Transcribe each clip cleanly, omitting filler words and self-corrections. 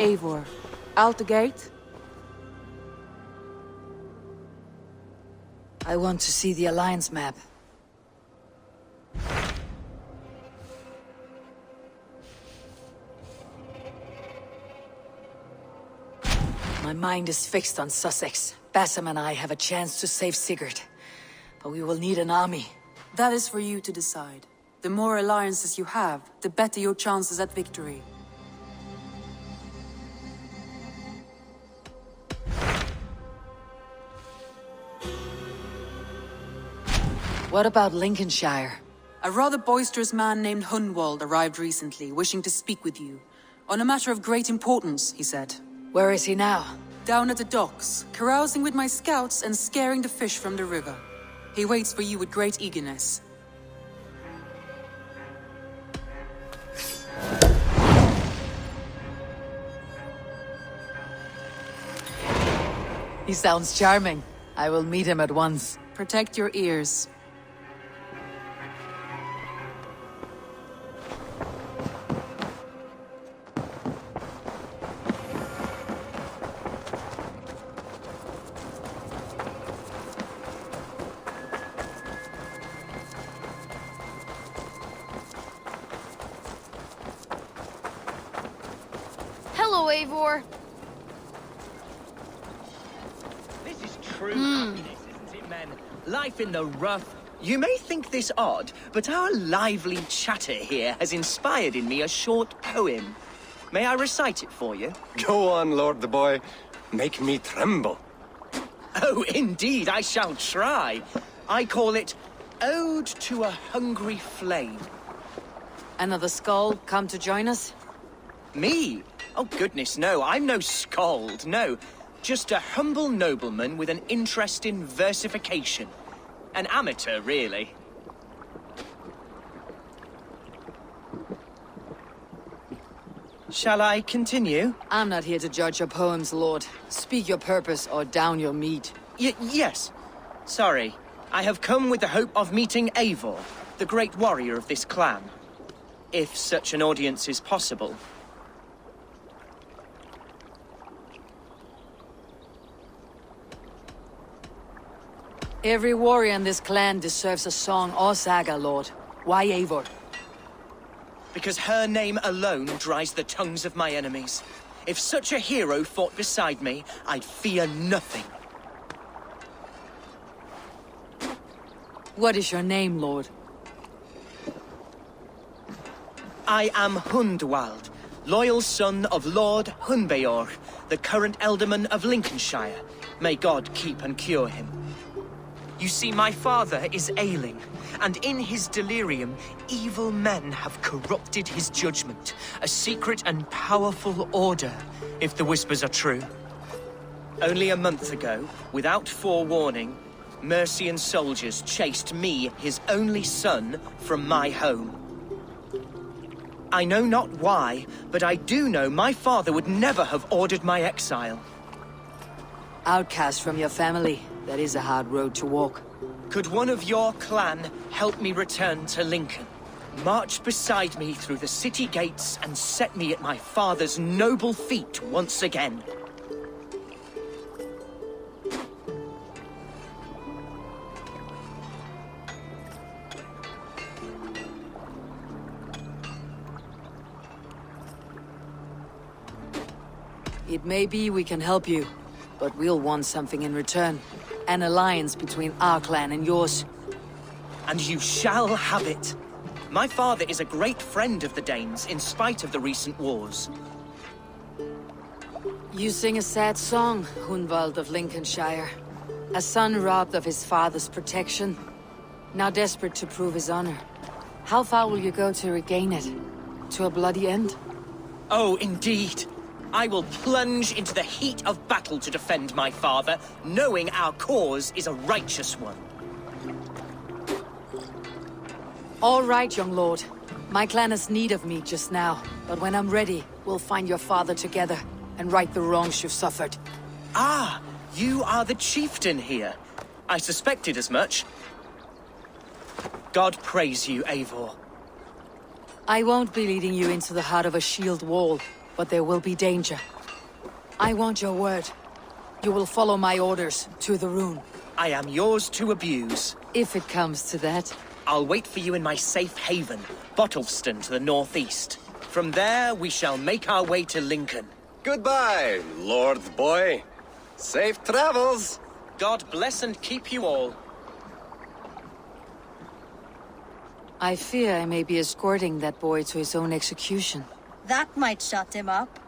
Eivor. Out the gate? I want to see the Alliance map. My mind is fixed on Sussex. Bassam and I have a chance to save Sigurd. But we will need an army. That is for you to decide. The more alliances you have, the better your chances at victory. What about Lincolnshire? A rather boisterous man named Hunwald arrived recently, wishing to speak with you. On a matter of great importance, he said. Where is he now? Down at the docks, carousing with my scouts and scaring the fish from the river. He waits for you with great eagerness. He sounds charming. I will meet him at once. Protect your ears. Hello, Eivor. This is true happiness, isn't it, men? Life in the rough. You may think this odd, but our lively chatter here has inspired in me a short poem. May I recite it for you? Go on, Lord the Boy. Make me tremble. Oh, indeed, I shall try. I call it Ode to a Hungry Flame. Another skull come to join us? Me? Oh, goodness, no. I'm no skald, no. Just a humble nobleman with an interest in versification. An amateur, really. Shall I continue? I'm not here to judge your poems, Lord. Speak your purpose or down your meat. Yes. Sorry. I have come with the hope of meeting Eivor, the great warrior of this clan. If such an audience is possible. Every warrior in this clan deserves a song or saga, Lord. Why Eivor? Because her name alone dries the tongues of my enemies. If such a hero fought beside me, I'd fear nothing. What is your name, Lord? I am Hundwald, loyal son of Lord Hunbeor, the current Elderman of Lincolnshire. May God keep and cure him. You see, my father is ailing, and in his delirium, evil men have corrupted his judgment. A secret and powerful order, if the whispers are true. Only a month ago, without forewarning, Mercian soldiers chased me, his only son, from my home. I know not why, but I do know my father would never have ordered my exile. Outcast from your family. That is a hard road to walk. Could one of your clan help me return to Lincoln? March beside me through the city gates and set me at my father's noble feet once again. It may be we can help you, but we'll want something in return. An alliance between our clan and yours. And you shall have it. My father is a great friend of the Danes, in spite of the recent wars. You sing a sad song, Hunwald of Lincolnshire. A son robbed of his father's protection. Now desperate to prove his honor. How far will you go to regain it? To a bloody end? Oh, indeed. I will plunge into the heat of battle to defend my father, knowing our cause is a righteous one. All right, young lord. My clan has need of me just now, but when I'm ready, we'll find your father together and right the wrongs you've suffered. Ah, you are the chieftain here. I suspected as much. God praise you, Eivor. I won't be leading you into the heart of a shield wall, but there will be danger. I want your word. You will follow my orders to the rune. I am yours to abuse. If it comes to that. I'll wait for you in my safe haven, Bottleston to the northeast. From there, we shall make our way to Lincoln. Goodbye, Lord boy. Safe travels. God bless and keep you all. I fear I may be escorting that boy to his own execution. That might shut him up.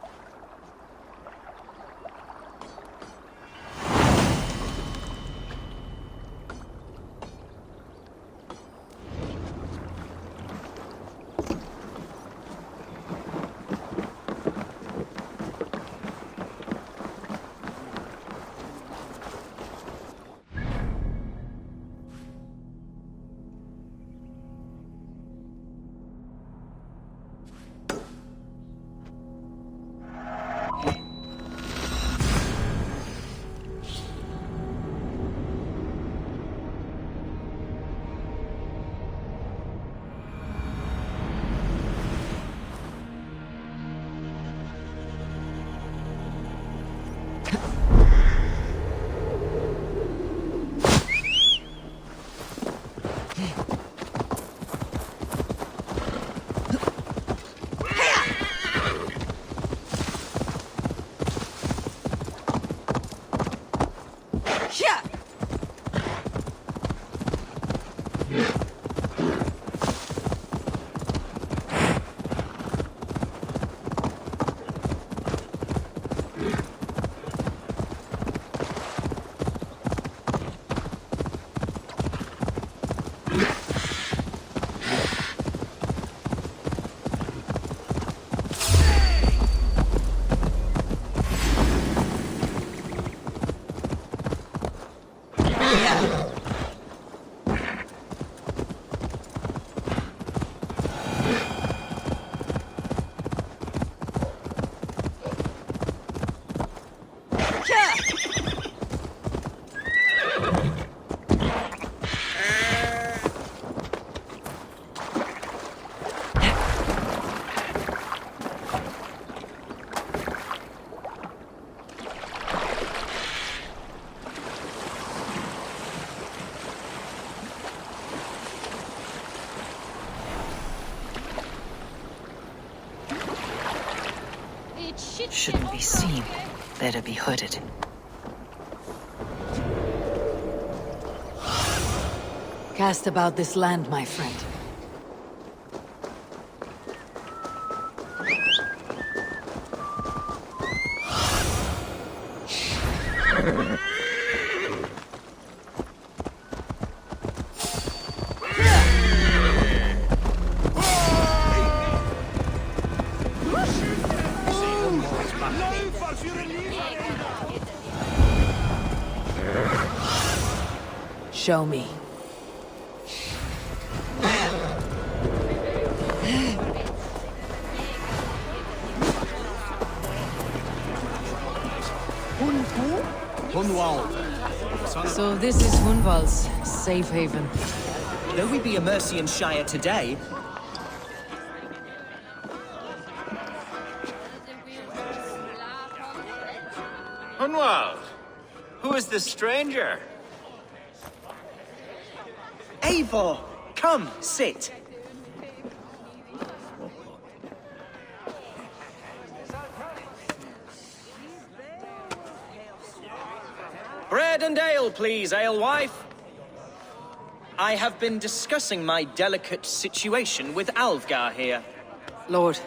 Shouldn't be seen. Better be hooded. Cast about this land, my friend. Show me. So this is Hunwald's safe haven. Though we be a Mercian Shire today, Hunwald, who is this stranger? Eivor, come, sit. Bread and ale, please, alewife. I have been discussing my delicate situation with Alfgar here. Lord.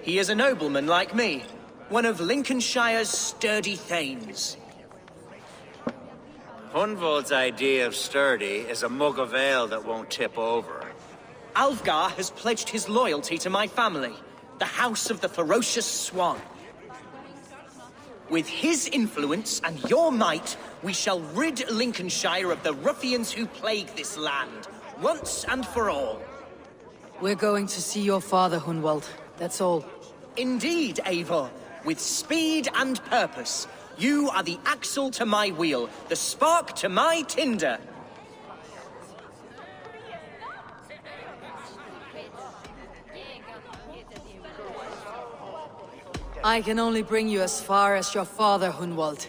He is a nobleman like me, one of Lincolnshire's sturdy thanes. Hunwald's idea of sturdy is a mug of ale that won't tip over. Alfgar has pledged his loyalty to my family, the House of the Ferocious Swan. With his influence and your might, we shall rid Lincolnshire of the ruffians who plague this land, once and for all. We're going to see your father, Hunwald. That's all. Indeed, Eivor. With speed and purpose. You are the axle to my wheel, the spark to my tinder. I can only bring you as far as your father, Hunwald.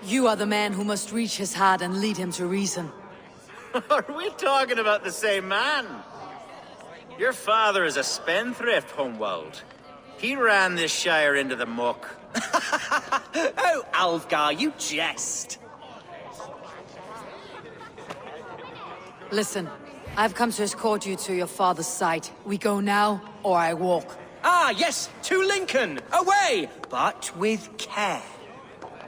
You are the man who must reach his heart and lead him to reason. Are we talking about the same man? Your father is a spendthrift, Hunwald. He ran this shire into the muck. Oh, Alfgar, you jest. Listen, I've come to escort you to your father's site. We go now, or I walk. Ah, yes, to Lincoln! Away! But with care.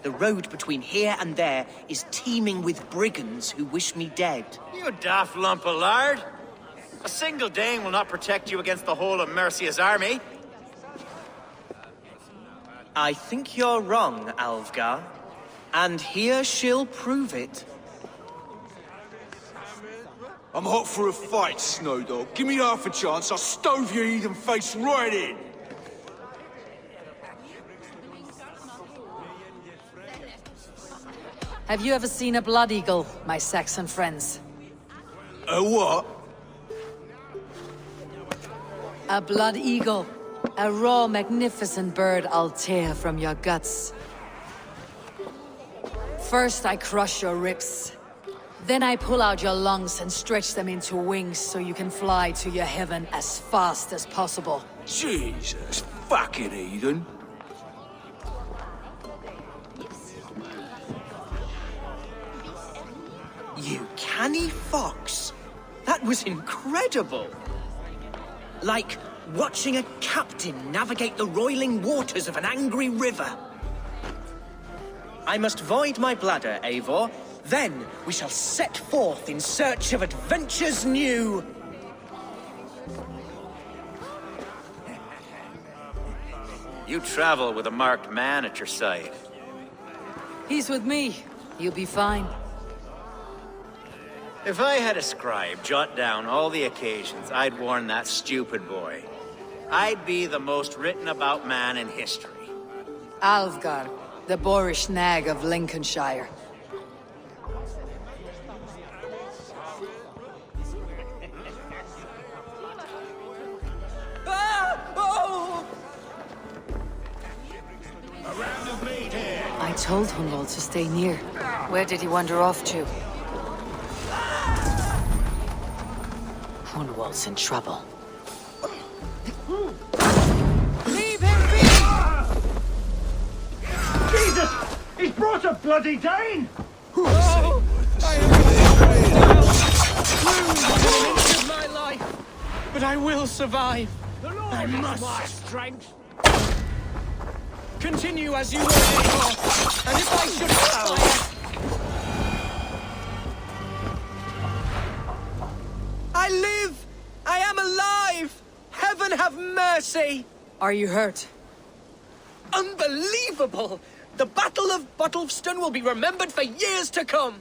The road between here and there is teeming with brigands who wish me dead. You daft lump of lard. A single Dane will not protect you against the whole of Mercia's army. I think you're wrong, Alfgar. And here she'll prove it. I'm hot for a fight, Snowdog. Give me half a chance, I'll stove your heathen face right in! Have you ever seen a blood eagle, my Saxon friends? A what? A blood eagle. A raw, magnificent bird I'll tear from your guts. First I crush your ribs. Then I pull out your lungs and stretch them into wings so you can fly to your heaven as fast as possible. Jesus, fucking heathen. You canny fox. That was incredible. Like watching a captain navigate the roiling waters of an angry river. I must void my bladder, Eivor. Then we shall set forth in search of adventures new. You travel with a marked man at your side. He's with me. You'll be fine. If I had a scribe jot down all the occasions I'd warn that stupid boy, I'd be the most written about man in history. Alfgar, the boorish nag of Lincolnshire. I told Hunwald to stay near. Where did he wander off to? Hunwald's in trouble. Leave him be! Jesus! He's brought a bloody Dane! Oh, I am wounded in my life, but I will survive. I must. My strength! Continue as you were before, and if I should fire... I live! I am alive! Heaven have mercy! Are you hurt? Unbelievable! The Battle of Bottlefston will be remembered for years to come!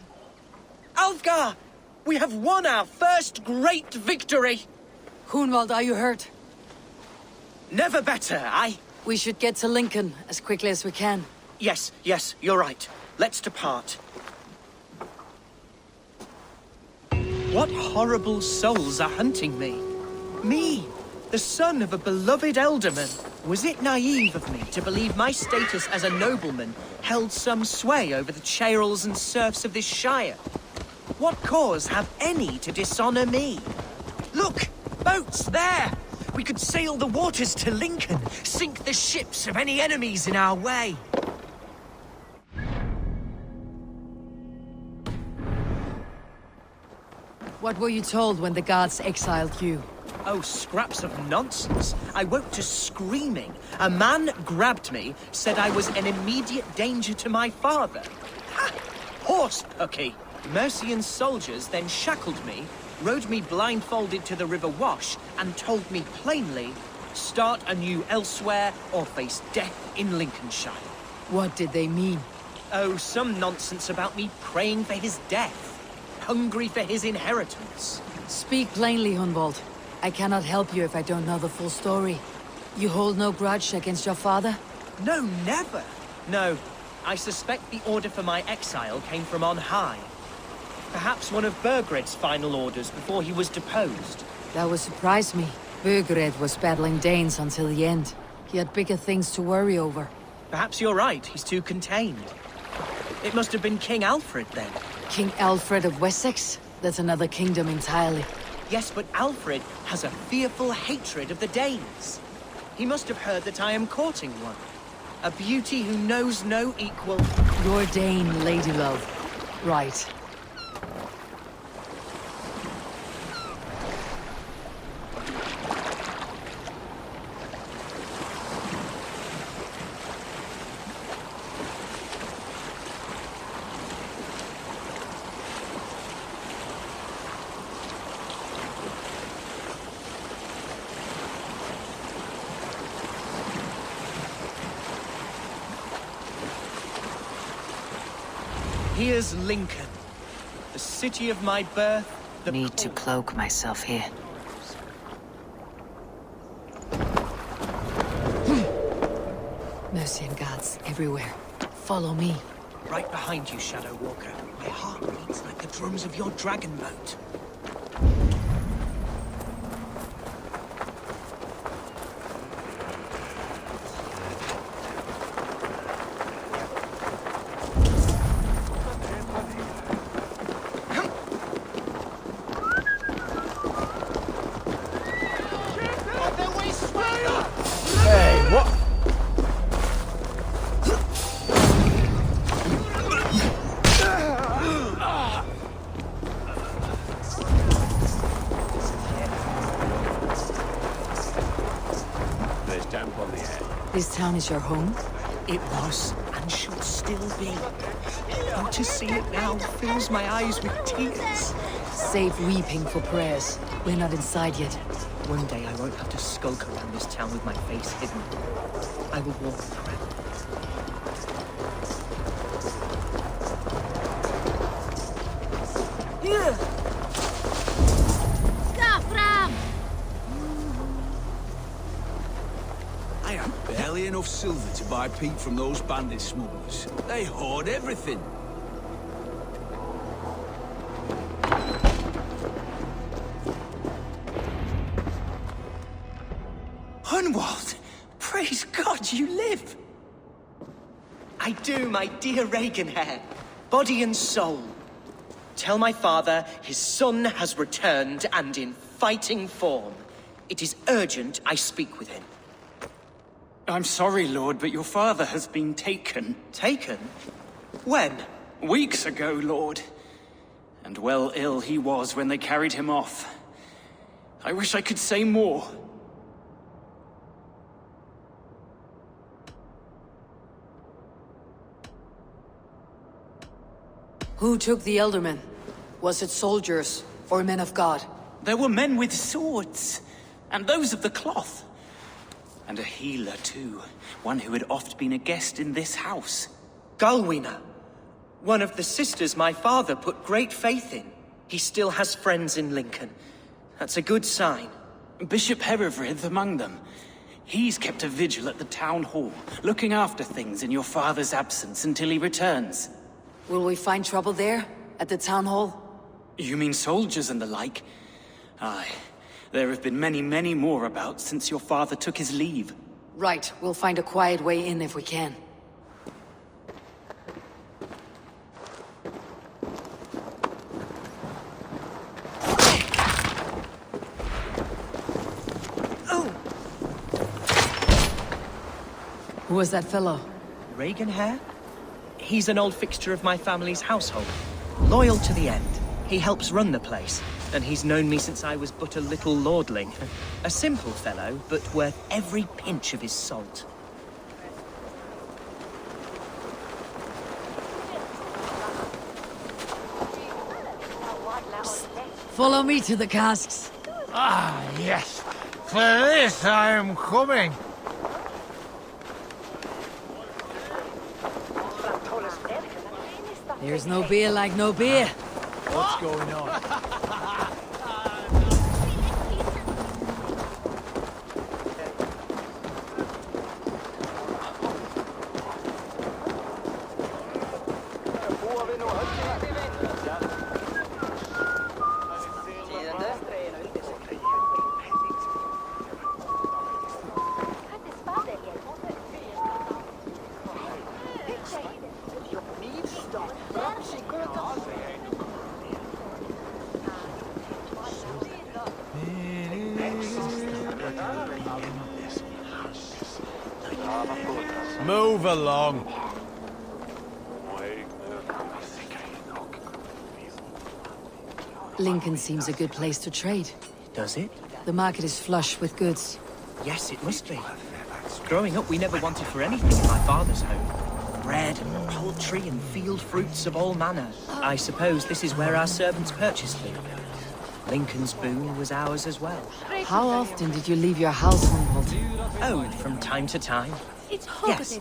Alfgar, we have won our first great victory! Hunwald, are you hurt? Never better, We should get to Lincoln as quickly as we can. Yes, you're right. Let's depart. What horrible souls are hunting me? Me, the son of a beloved elderman. Was it naive of me to believe my status as a nobleman held some sway over the churls and serfs of this shire? What cause have any to dishonor me? Look! Boats there! We could sail the waters to Lincoln, sink the ships of any enemies in our way. What were you told when the gods exiled you? Oh, scraps of nonsense. I woke to screaming. A man grabbed me, said I was an immediate danger to my father. Ha! Horse pucky. Mercian soldiers then shackled me, rode me blindfolded to the River Wash, and told me plainly, start anew elsewhere or face death in Lincolnshire. What did they mean? Oh, some nonsense about me praying for his death. Hungry for his inheritance. Speak plainly, Hunwald. I cannot help you if I don't know the full story. You hold no grudge against your father? No, never. No, I suspect the order for my exile came from on high. Perhaps one of Burgred's final orders before he was deposed. That would surprise me. Burgred was battling Danes until the end. He had bigger things to worry over. Perhaps you're right, he's too contained. It must have been King Aelfred then. King Aelfred of Wessex? That's another kingdom entirely. Yes, but Alfred has a fearful hatred of the Danes. He must have heard that I am courting one. A beauty who knows no equal. Your Dane, ladylove. Right. Here's Lincoln, the city of my birth, the Need to cloak myself here. Mercian guards everywhere. Follow me. right behind you, Shadow Walker. My heart beats like the drums of your dragon boat. This town is your home? It was, and should still be. Oh, to see it now fills my eyes with tears. Save weeping for prayers. We're not inside yet. One day I won't have to skulk around this town with my face hidden. I will walk proudly. I have barely enough silver to buy peat from those bandit smugglers. They hoard everything. Hunwald! Praise God you live! I do, my dear Reaganhair. Body and soul. Tell my father his son has returned and in fighting form. It is urgent I speak with him. I'm sorry, Lord, but your father has been taken. Taken? When? Weeks ago, Lord. And well ill he was when they carried him off. I wish I could say more. Who took the Eldermen? Was it soldiers or men of God? There were men with swords, and those of the cloth. And a healer, too. One who had oft been a guest in this house. Galwina. One of the sisters my father put great faith in. He still has friends in Lincoln. That's a good sign. Bishop Herefrith among them. He's kept a vigil at the town hall, looking after things in your father's absence until he returns. Will we find trouble there? At the town hall? You mean soldiers and the like? Aye. There have been many, many more about since your father took his leave. Right. We'll find a quiet way in if we can. Oh! Who was that fellow? Reaganhair? He's an old fixture of my family's household. Loyal to the end. He helps run the place, and he's known me since I was but a little lordling. A simple fellow, but worth every pinch of his salt. Follow me to the casks. Ah, yes. For this I am coming. There's no beer like no beer. What's going on? Move along. Lincoln seems a good place to trade. Does it? The market is flush with goods. Yes, it must be. Growing up, we never wanted for anything in my father's home. Bread, poultry, and field fruits of all manner. I suppose this is where our servants purchased food. Lincoln's boon was ours as well. How often did you leave your house, Humboldt? Oh, from time to time. Yes.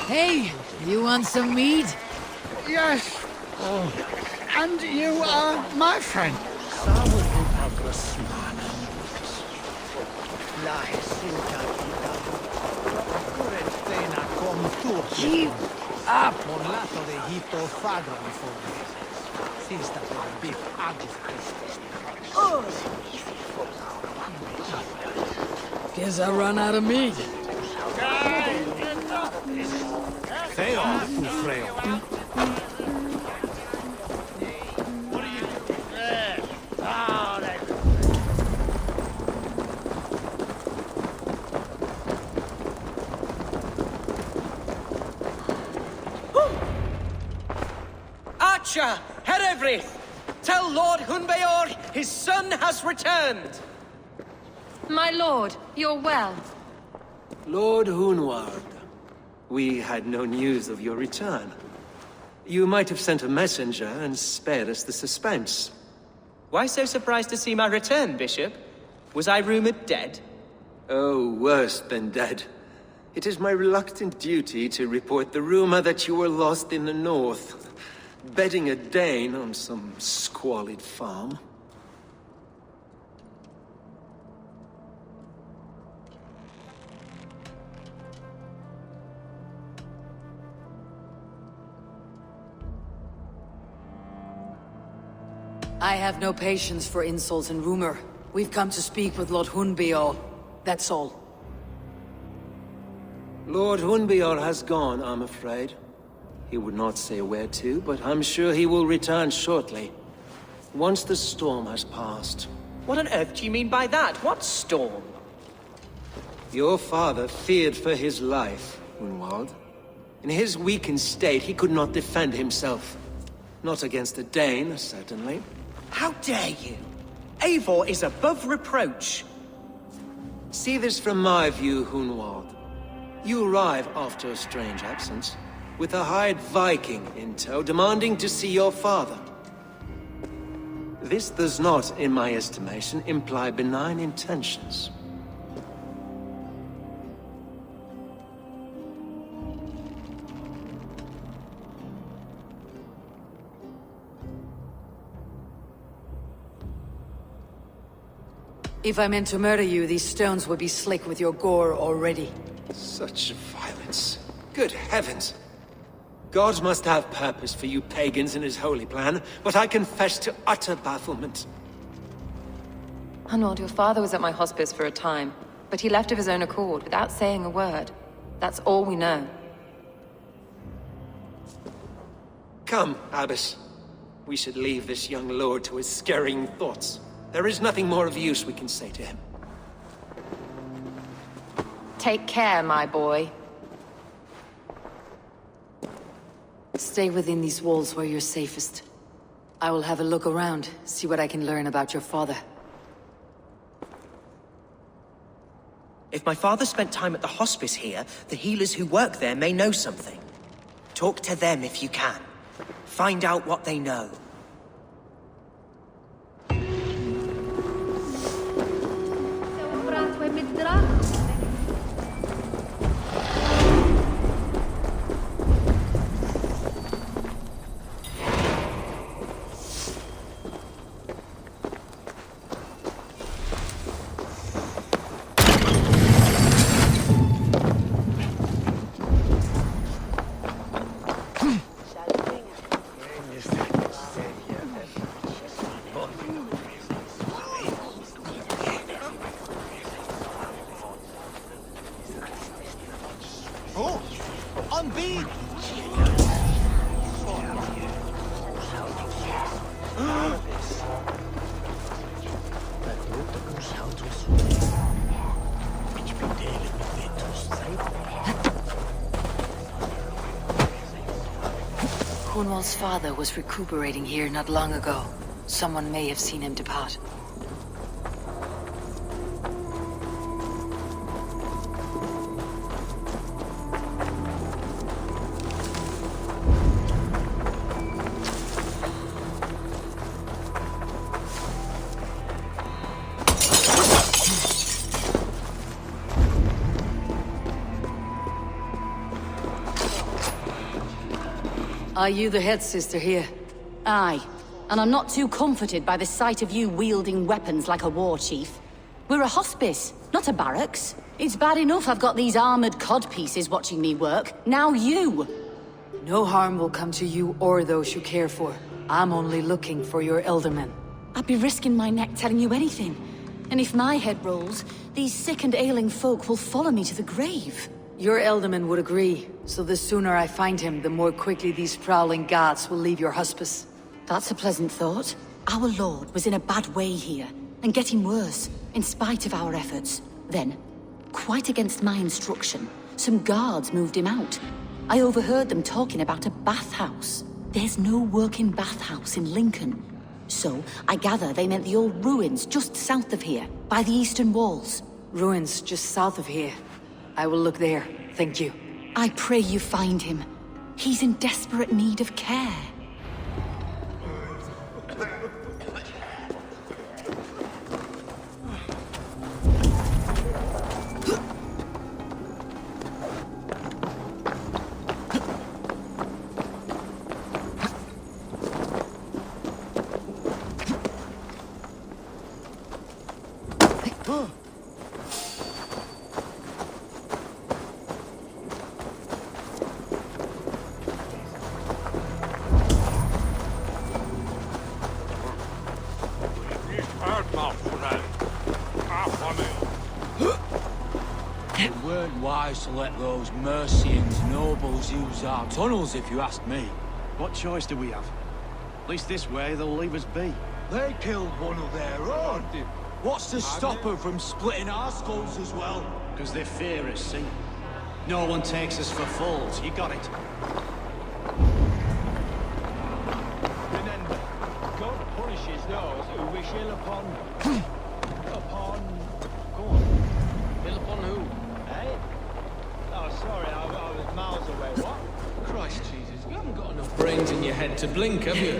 Hey, you want some meat? Yes. Oh. And you are my friend. Keep up! Guess I run out of meat. Archer, Herevri, tell Lord Hunbeor his son has returned. My lord, you're well. Lord Hunwald, we had no news of your return. You might have sent a messenger and spared us the suspense. Why so surprised to see my return, Bishop? Was I rumored dead? Oh, worse than dead. It is my reluctant duty to report the rumor that you were lost in the north, bedding a Dane on some squalid farm. I have no patience for insults and rumor. We've come to speak with Lord Hunbeor. That's all. Lord Hunbeor has gone, I'm afraid. He would not say where to, but I'm sure he will return shortly. Once the storm has passed. What on earth do you mean by that? What storm? Your father feared for his life, Hunwald. In his weakened state, he could not defend himself. Not against a Dane, certainly. How dare you? Eivor is above reproach. See this from my view, Hunwald. You arrive after a strange absence, with a hired Viking in tow, demanding to see your father. This does not, in my estimation, imply benign intentions. If I meant to murder you, these stones would be slick with your gore already. Such violence. Good heavens! God must have purpose for you pagans in his holy plan, but I confess to utter bafflement. Hunwald, your father was at my hospice for a time, but he left of his own accord, without saying a word. That's all we know. Come, Abbess. We should leave this young lord to his scurrying thoughts. There is nothing more of use we can say to him. Take care, my boy. Stay within these walls where you're safest. I will have a look around, see what I can learn about your father. If my father spent time at the hospice here, the healers who work there may know something. Talk to them if you can. Find out what they know. Cornwall's father was recuperating here not long ago. Someone may have seen him depart. Are you the head sister here? Aye. And I'm not too comforted by the sight of you wielding weapons like a war chief. We're a hospice, not a barracks. It's bad enough I've got these armored codpieces watching me work. Now you! No harm will come to you or those you care for. I'm only looking for your eldermen. I'd be risking my neck telling you anything. And if my head rolls, these sick and ailing folk will follow me to the grave. Your elderman would agree, so the sooner I find him, the more quickly these prowling guards will leave your hospice. That's a pleasant thought. Our lord was in a bad way here, and getting worse, in spite of our efforts. Then, quite against my instruction, some guards moved him out. I overheard them talking about a bathhouse. There's no working bathhouse in Lincoln. So, I gather they meant the old ruins just south of here, by the eastern walls. Ruins just south of here. I will look there, thank you. I pray you find him. He's in desperate need of care. It weren't wise to let those Mercians nobles use our tunnels, if you ask me. What choice do we have? At least this way, they'll leave us be. They killed one of their own. What's to stop them from splitting our skulls as well? Because they fear us, see? No one takes us for fools, you got it. Remember, God punishes those who wish ill upon... Go on. Ill upon who? Eh? Oh, sorry, I was miles away. What? Christ Jesus, you haven't got enough brains in your head to blink, have you?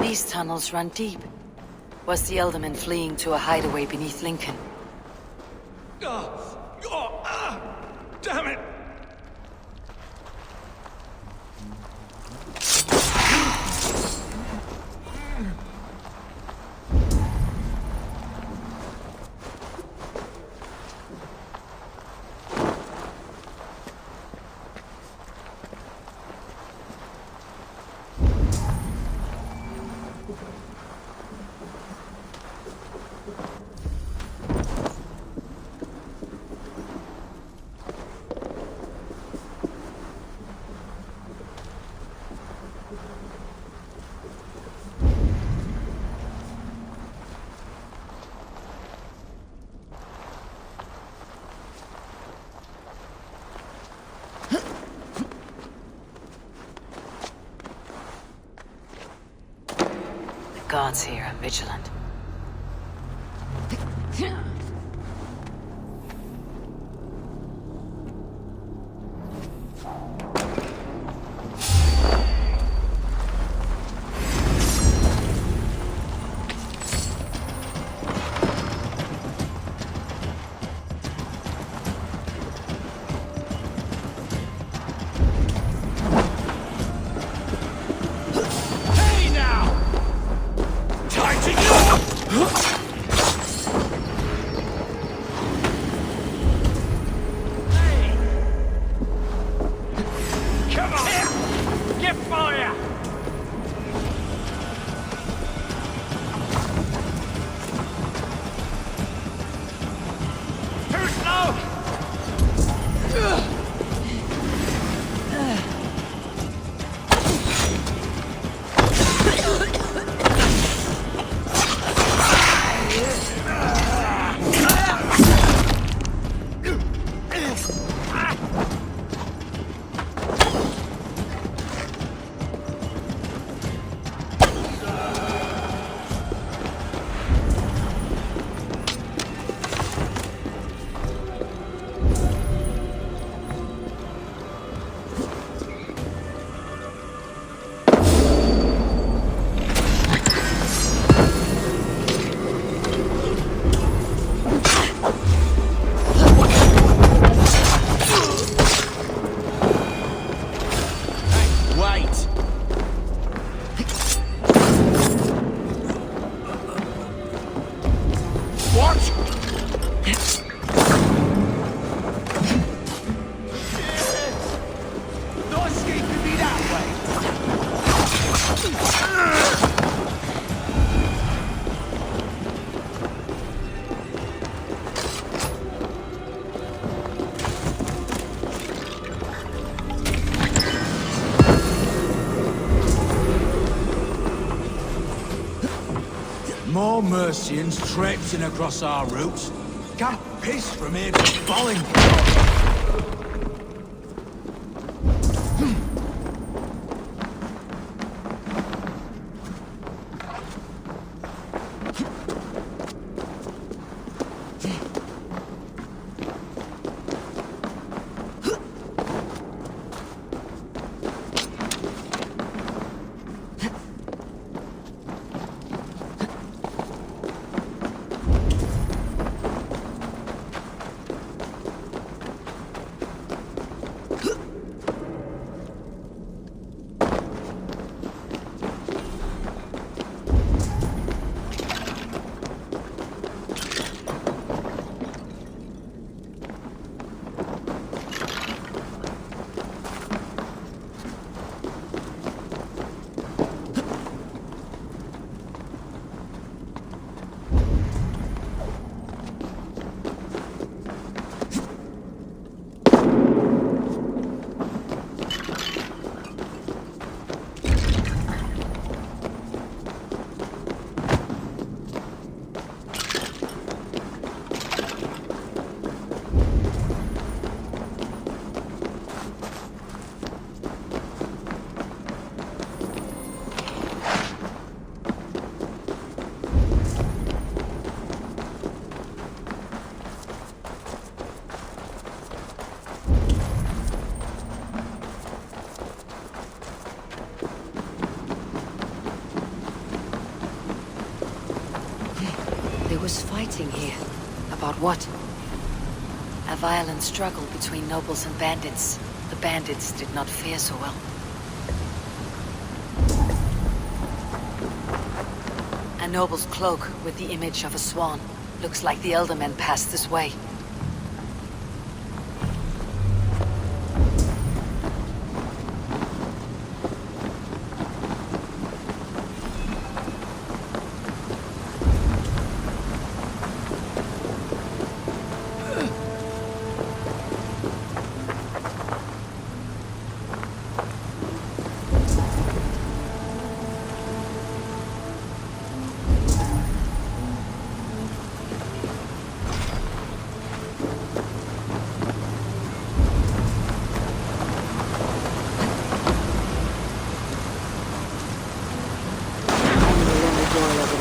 These tunnels run deep. Was the Elderman fleeing to a hideaway beneath Lincoln? Damn it! guards here are vigilant. More Mercians traipsing across our routes. Can't piss from here to Bolling. Was fighting here. About what? A violent struggle between nobles and bandits. The bandits did not fare so well. A noble's cloak with the image of a swan. Looks like the elder men passed this way.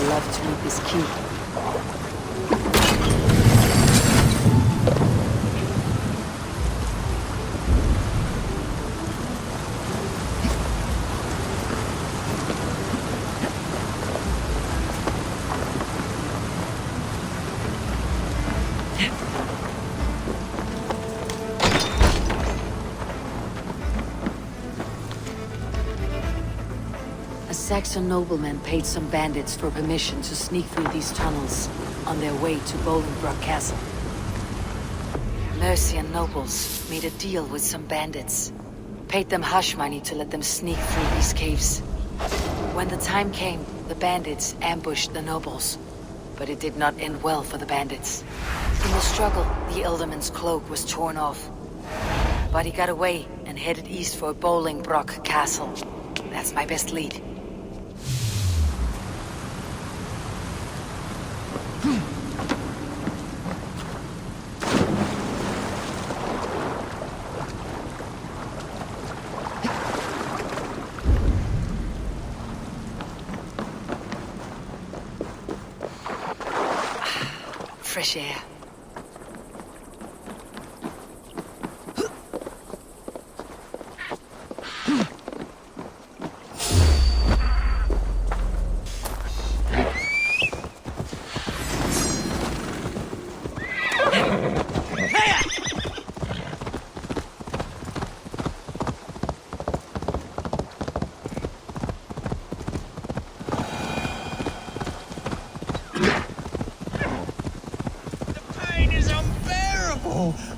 love to meet this cube. Saxon noblemen paid some bandits for permission to sneak through these tunnels on their way to Bolingbroke Castle. Mercian nobles made a deal with some bandits, paid them hush money to let them sneak through these caves. When the time came, the bandits ambushed the nobles, but it did not end well for the bandits. In the struggle, the Elderman's cloak was torn off, but he got away and headed east for Bolingbroke Castle. That's my best lead. Fresh air.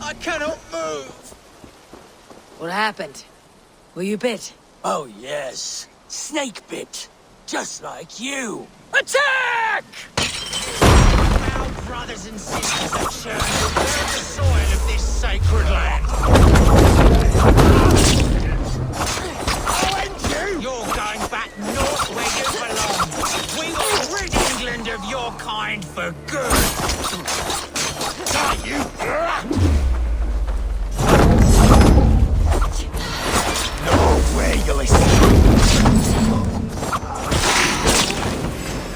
I cannot move! What happened? Were you bit? Oh, yes. Snake bit. Just like you. Attack! Proud brothers and sisters that share the soil of this sacred land. I'll end you! You're going back north where you belong. We will rid England of your kind for good. Die, you! Where you'll escape.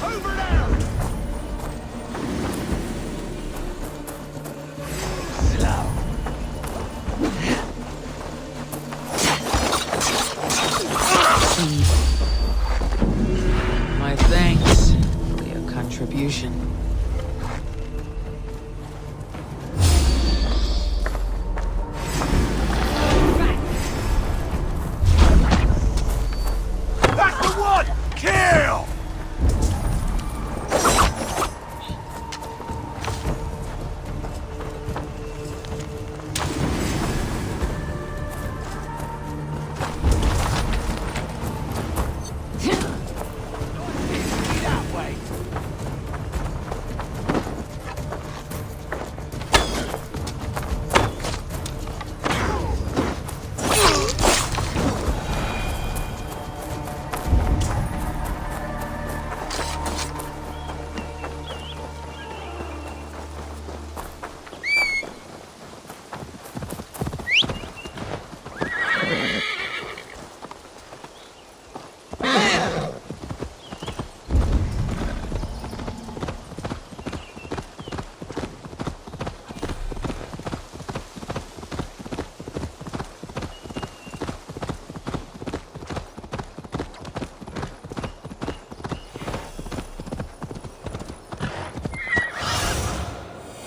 Over now. Slow. My thanks for your contribution.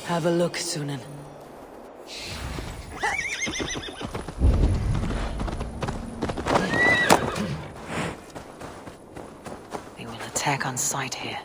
Have a look, Sunan. They will attack on sight here.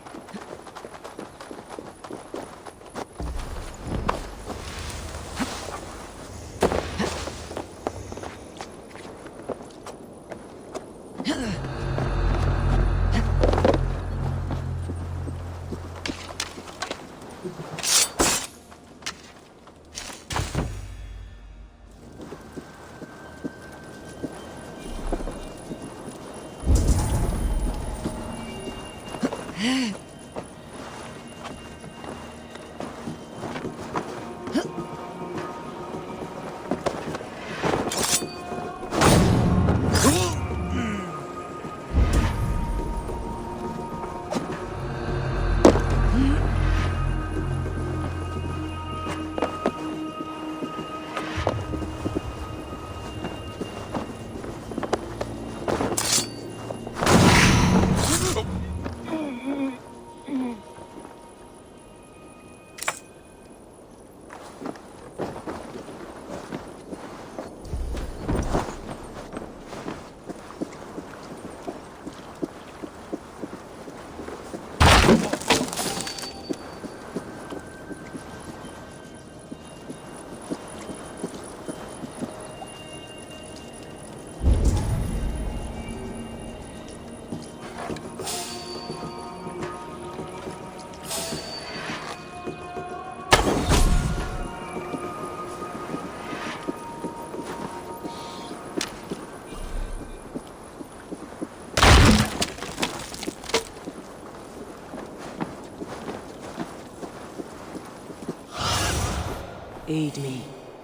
Aid me.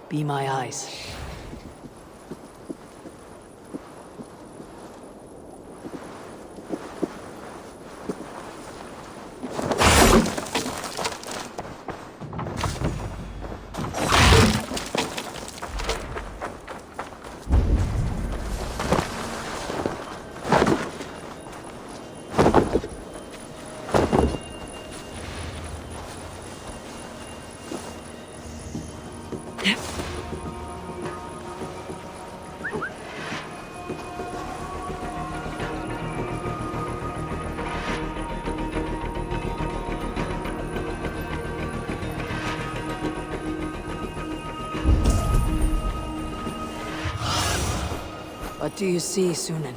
Be my eyes. What do you see, Sunan?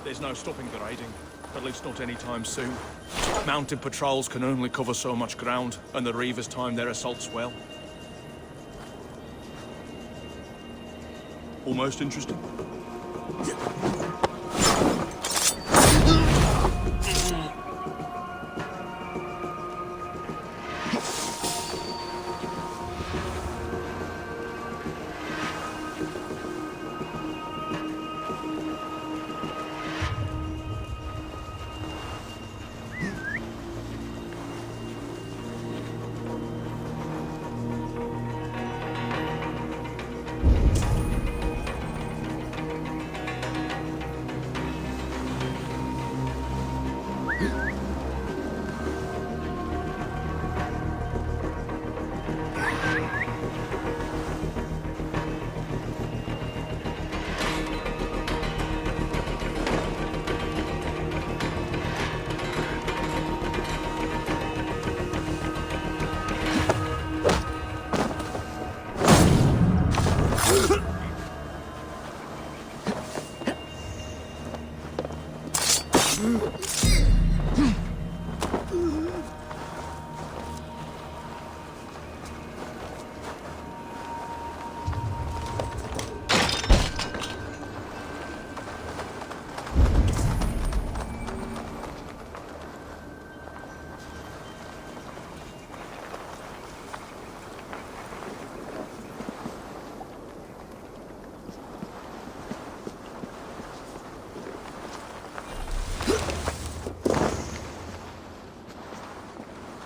There's no stopping the raiding, at least not anytime soon. Mounted patrols can only cover so much ground, and the Reavers time their assaults well. Almost interesting.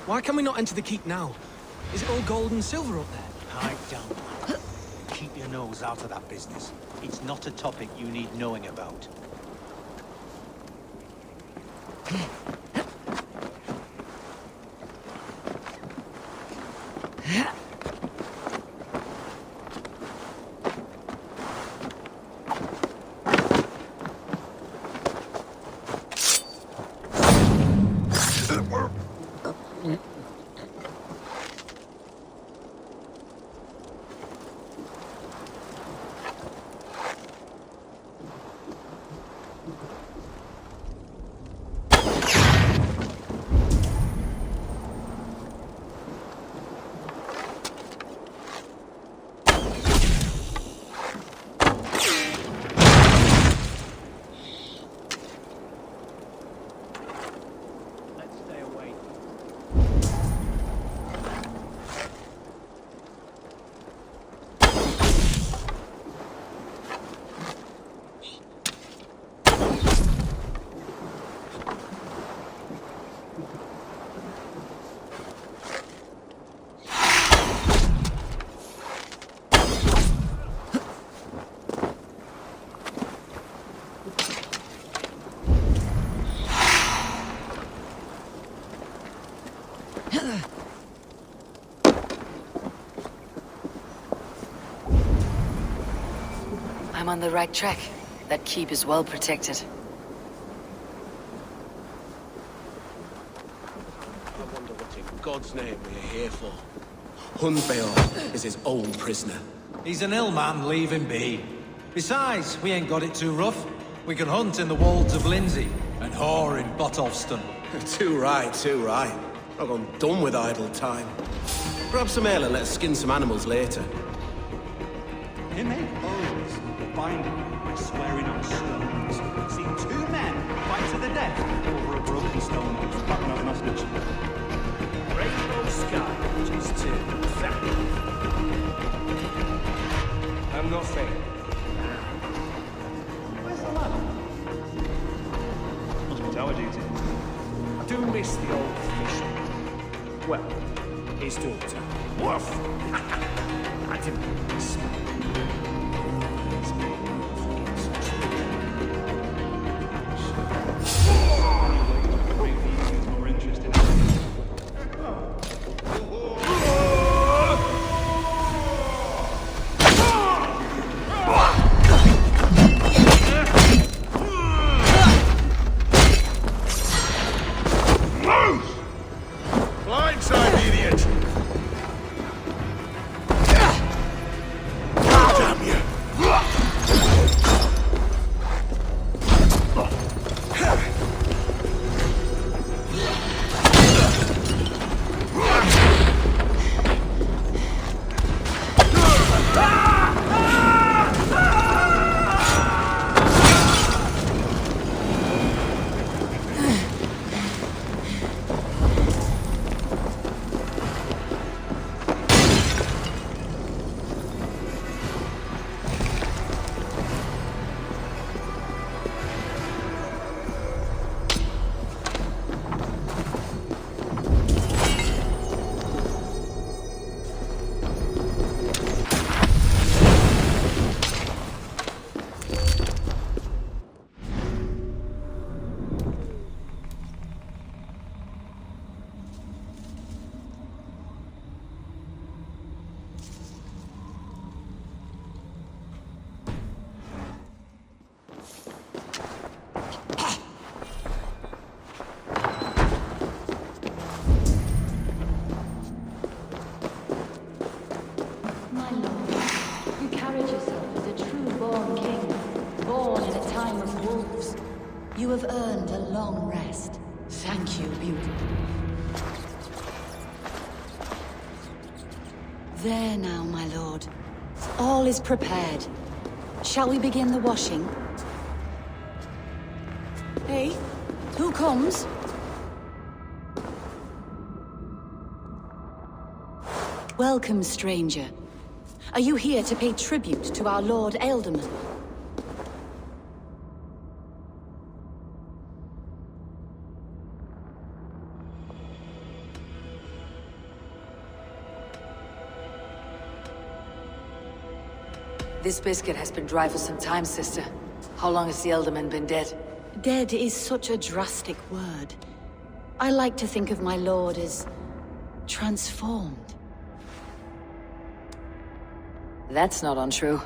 Why can we not enter the keep now? Is it all gold and silver up there? Pipe down. Keep your nose out of that business. It's not a topic you need knowing about. I'm on the right track. That keep is well protected. I wonder what in God's name we're here for. Hundbeor is his old prisoner. He's an ill man, leave him be. Besides, we ain't got it too rough. We can hunt in the wolds of Lindsey, and whore in Botolston. Too right, too right. I've gone done with idle time. Grab some ale and let's skin some animals later. He made oaths, binding by swearing on stones. Seen two men fight to the death over a broken stone that was button of an hostage. Rainbow sky, just two. I'm not fair. Where's the lad? Must be tower duty. I do miss the old fisherman. Well, his daughter. Woof! I didn't miss him. You have earned a long rest. Thank you, beauty. There now, my lord. All is prepared. Shall we begin the washing? Hey, who comes? Welcome, stranger. Are you here to pay tribute to our Lord Ealdorman? This biscuit has been dry for some time, sister. How long has the Ealdorman been dead? Dead is such a drastic word. I like to think of my lord as transformed. That's not untrue.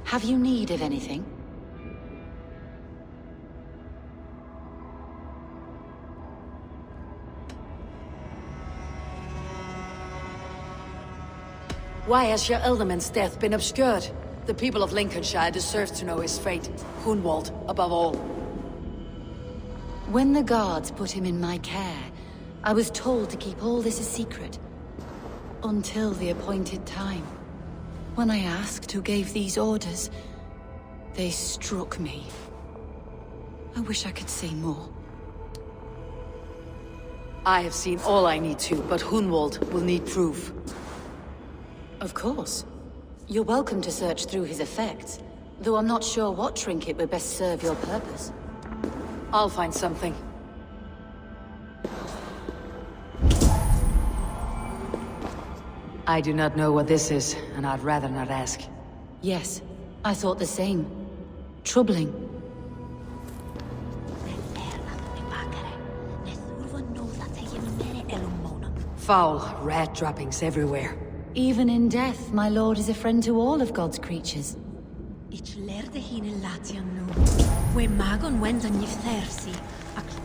Have you need of anything? Why has your Ealdorman's death been obscured? The people of Lincolnshire deserve to know his fate. Hunwald, above all. When the guards put him in my care, I was told to keep all this a secret. Until the appointed time. When I asked who gave these orders, they struck me. I wish I could say more. I have seen all I need to, but Hunwald will need proof. Of course. You're welcome to search through his effects, though I'm not sure what trinket would best serve your purpose. I'll find something. I do not know what this is, and I'd rather not ask. Yes, I thought the same. Troubling. Foul rat droppings everywhere. Even in death, my lord is a friend to all of God's creatures.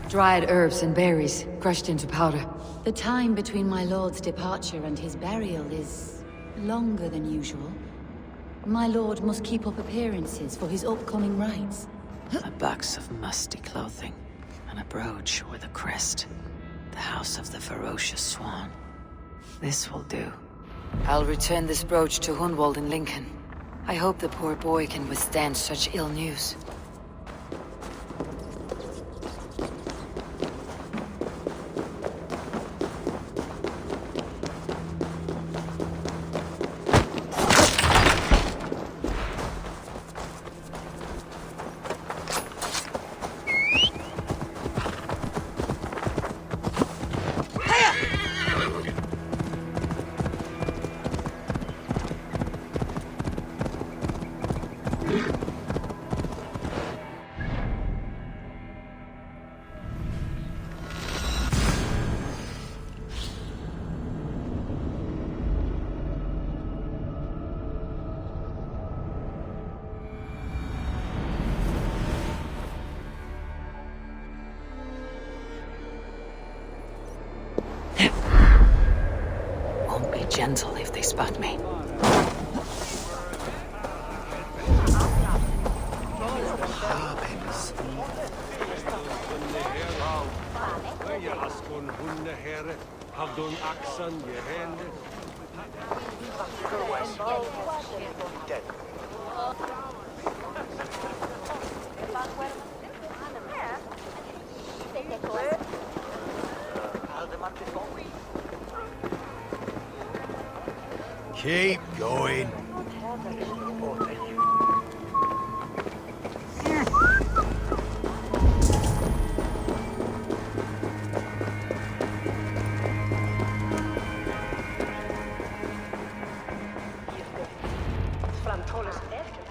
Dried herbs and berries, crushed into powder. The time between my lord's departure and his burial is longer than usual. My lord must keep up appearances for his upcoming rites. A box of musty clothing, and a brooch with a crest. The House of the Ferocious Swan. This will do. I'll return this brooch to Hunwald in Lincoln. I hope the poor boy can withstand such ill news. Gentle if they spot me. Keep going.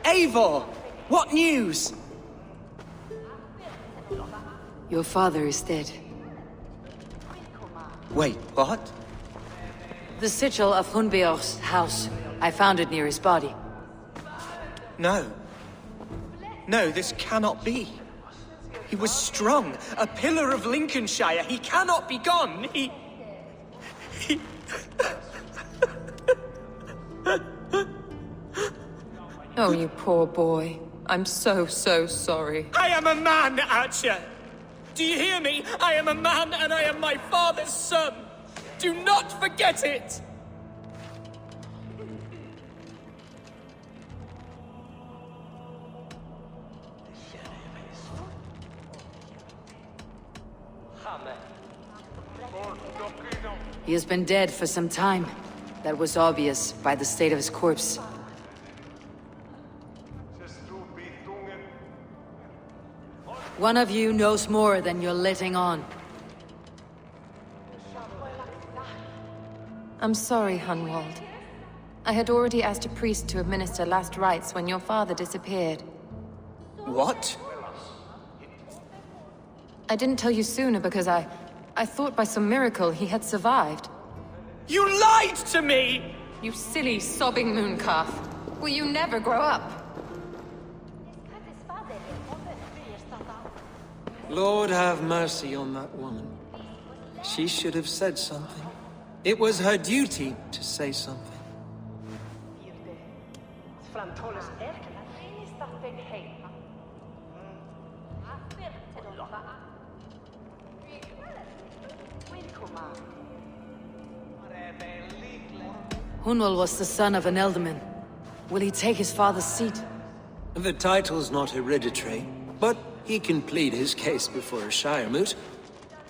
Eivor! What news? Your father is dead. Wait, what? The sigil of Hunbeor's house. I found it near his body. No. No, this cannot be. He was strong, a pillar of Lincolnshire. He cannot be gone. He... Oh, you poor boy. I'm so sorry. I am a man, Archer! Do you hear me? I am a man and I am my father's son! Do not forget it! He has been dead for some time. That was obvious by the state of his corpse. One of you knows more than you're letting on. I'm sorry, Hunwald. I had already asked a priest to administer last rites when your father disappeared. What? I didn't tell you sooner because I thought by some miracle he had survived. You lied to me! You silly, sobbing mooncalf. Will you never grow up? Lord have mercy on that woman. She should have said something. It was her duty to say something. Hunwald was the son of an ealdorman. Will he take his father's seat? The title's not hereditary, but he can plead his case before a shire moot.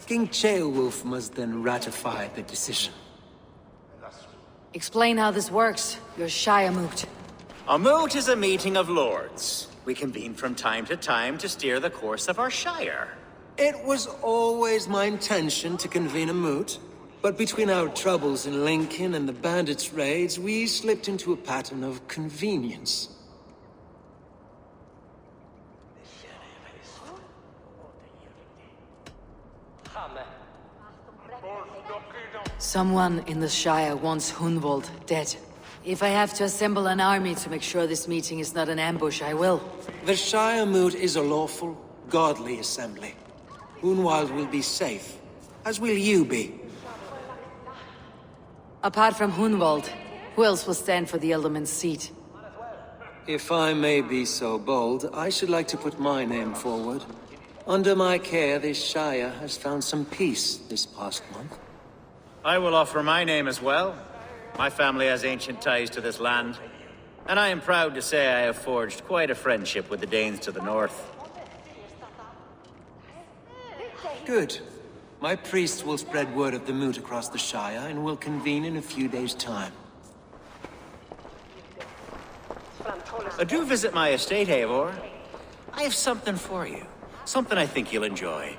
King Ceolwulf must then ratify the decision. Explain how this works, your shire moot. A moot is a meeting of lords. We convene from time to steer the course of our shire. It was always my intention to convene a moot, but between our troubles in Lincoln and the bandits' raids, we slipped into a pattern of convenience. Someone in the Shire wants Hunwald dead. If I have to assemble an army to make sure this meeting is not an ambush, I will. The Shire Moot is a lawful, godly assembly. Hunwald will be safe, as will you be. Apart from Hunwald, who else will stand for the Ealdorman's seat? If I may be so bold, I should like to put my name forward. Under my care, this Shire has found some peace this past month. I will offer my name as well. My family has ancient ties to this land, and I am proud to say I have forged quite a friendship with the Danes to the north. Good. My priests will spread word of the moot across the Shire and will convene in a few days' time. Do visit my estate, Eivor. I have something for you. Something I think you'll enjoy.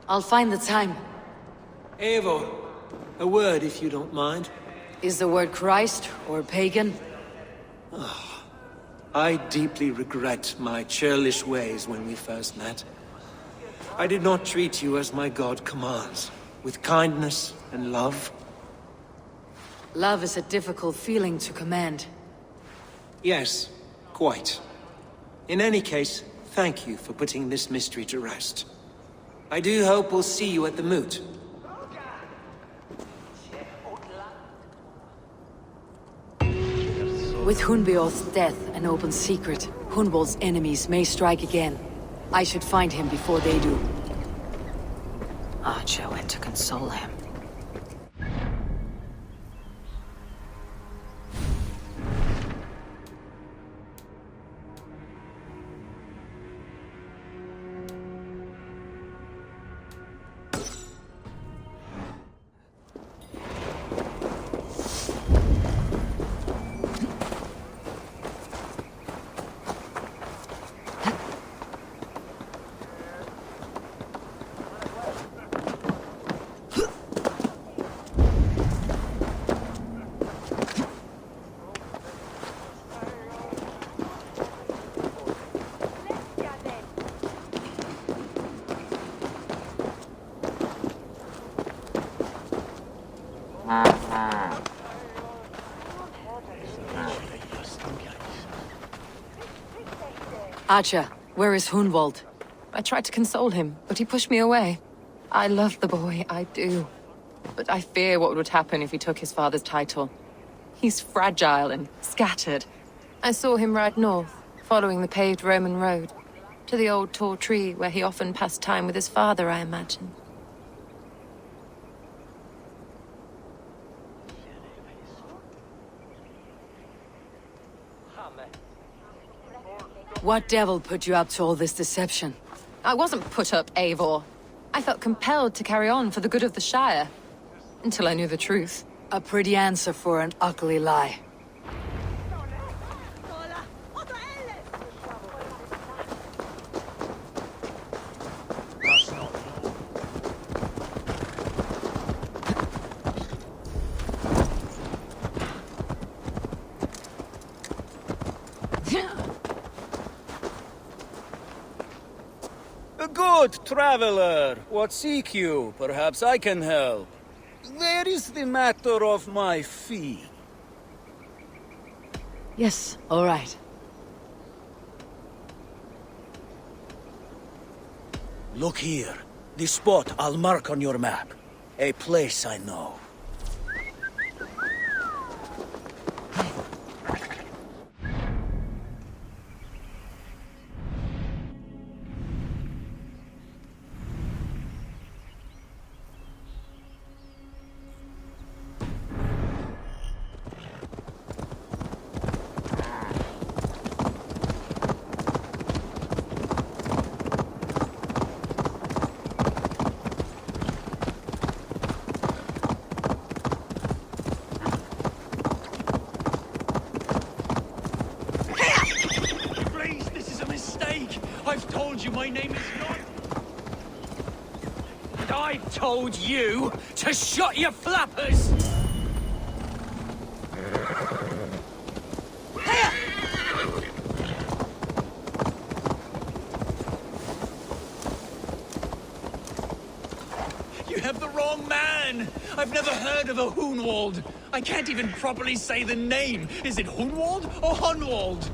I'll find the time. Eivor, a word if you don't mind. Is the word Christ or pagan? I deeply regret my churlish ways when we first met. I did not treat you as my god commands, with kindness and love. Love is a difficult feeling to command. Yes, quite. In any case, thank you for putting this mystery to rest. I do hope we'll see you at the moot. With Hunbeorth's death an open secret, Hunwald's enemies may strike again. I should find him before they do. Archer went to console him. Archer, where is Hunwald? I tried to console him, but he pushed me away. I love the boy, I do. But I fear what would happen if he took his father's title. He's fragile and scattered. I saw him ride north, following the paved Roman road. To the old tall tree where he often passed time with his father, I imagine. What devil put you up to all this deception? I wasn't put up, Eivor. I felt compelled to carry on for the good of the Shire. Until I knew the truth. A pretty answer for an ugly lie. Good traveler, what seek you? Perhaps I can help. There is the matter of my fee. Yes, all right. Look here. The spot I'll mark on your map. A place I know. My name is not... And I told you to shut your flappers! You have the wrong man! I've never heard of a Hunwald. I can't even properly say the name. Is it Hunwald or Hunwald?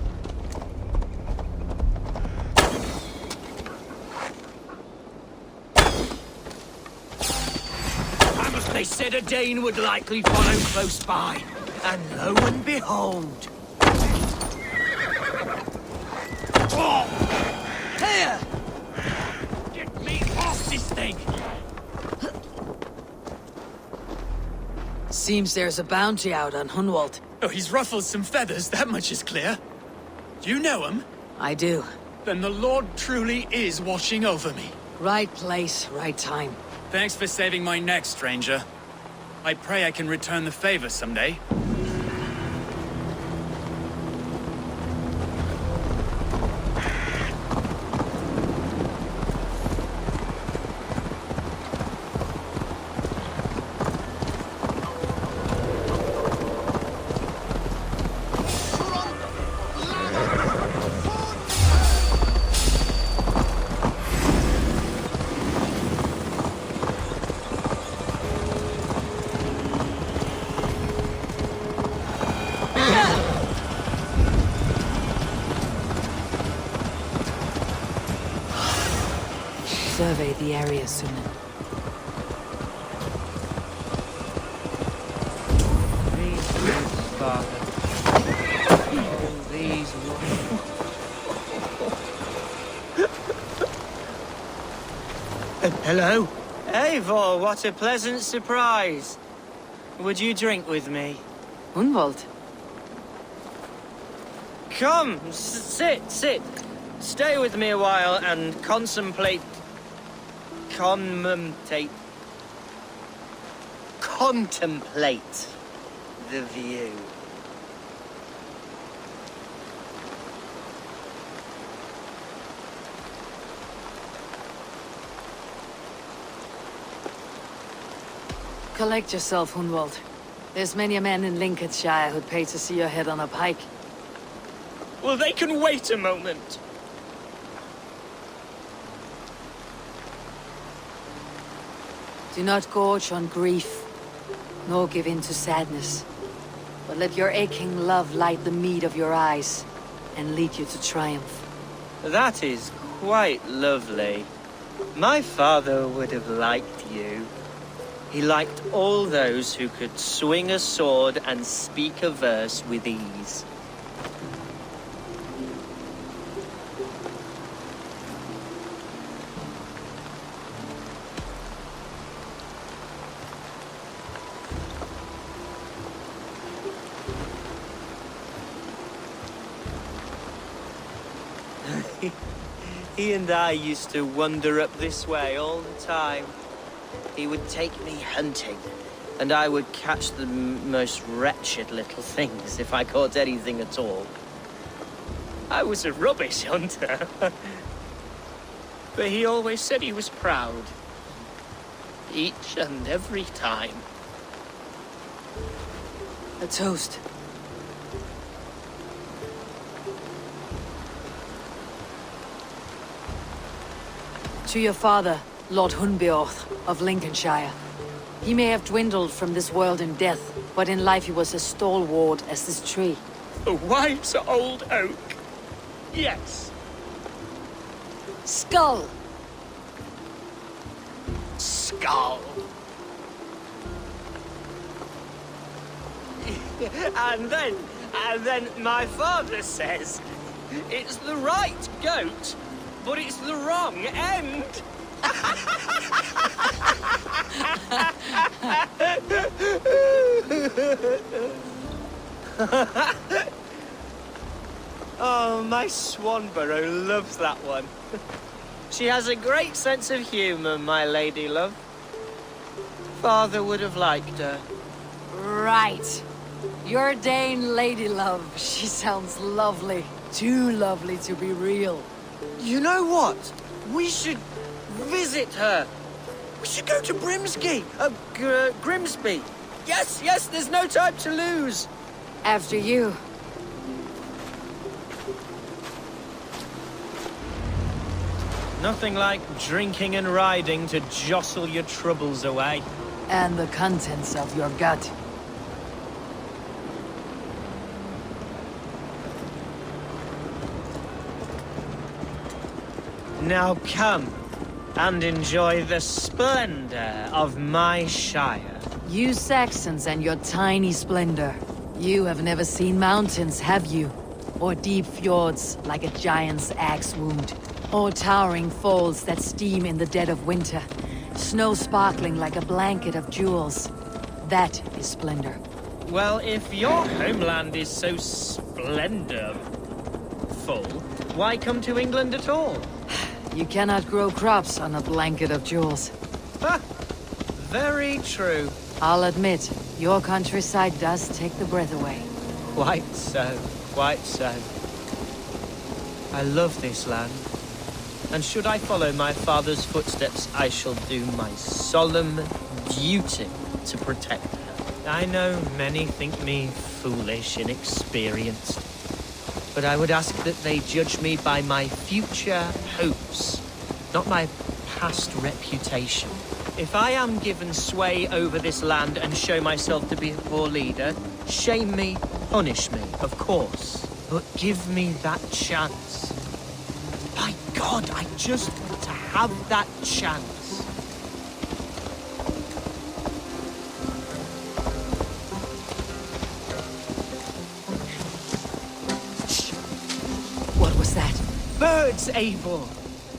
They said a Dane would likely follow close by, and lo and behold. Oh! Here! Get me off this thing! Seems there's a bounty out on Hunwald. Oh, he's ruffled some feathers, that much is clear. Do you know him? I do. Then the Lord truly is watching over me. Right place, right time. Thanks for saving my neck, stranger. I pray I can return the favor someday. Survey the area soon. These roots, Father. All these Hello? Eivor, what a pleasant surprise. Would you drink with me? Hunwald. Come, sit. Stay with me a while and contemplate the view. Collect yourself, Hunwald. There's many a man in Lincolnshire who'd pay to see your head on a pike. Well, they can wait a moment. Do not gorge on grief, nor give in to sadness. But let your aching love light the mead of your eyes, and lead you to triumph. That is quite lovely. My father would have liked you. He liked all those who could swing a sword and speak a verse with ease. He and I used to wander up this way all the time. He would take me hunting, and I would catch the most wretched little things if I caught anything at all. I was a rubbish hunter. But he always said he was proud. Each and every time. A toast. To your father, Lord Hunbeorth of Lincolnshire. He may have dwindled from this world in death, but in life he was as stalwart as this tree. A wise old oak. Yes. Skull! Skull. And then my father says, it's the right goat, but it's the wrong end. Oh, my Swanborough loves that one. She has a great sense of humour, my lady love. Father would have liked her. Right. Your Dane lady love. She sounds lovely. Too lovely to be real. You know what? We should visit her. We should go to Grimsby. Grimsby. Yes, there's no time to lose. After you. Nothing like drinking and riding to jostle your troubles away. And the contents of your gut. Now come and enjoy the splendor of my shire. You Saxons and your tiny splendor. You have never seen mountains, have you? Or deep fjords like a giant's axe wound? Or towering falls that steam in the dead of winter? Snow sparkling like a blanket of jewels. That is splendor. Well, if your homeland is so splendorful, why come to England at all? You cannot grow crops on a blanket of jewels. Very true. I'll admit, your countryside does take the breath away. Quite so, quite so. I love this land. And should I follow my father's footsteps, I shall do my solemn duty to protect her. I know many think me foolish, inexperienced. But I would ask that they judge me by my future hopes, not my past reputation. If I am given sway over this land and show myself to be a poor leader, shame me, punish me, of course. But give me that chance. By God, I just want to have that chance. What was that? Birds, Eivor!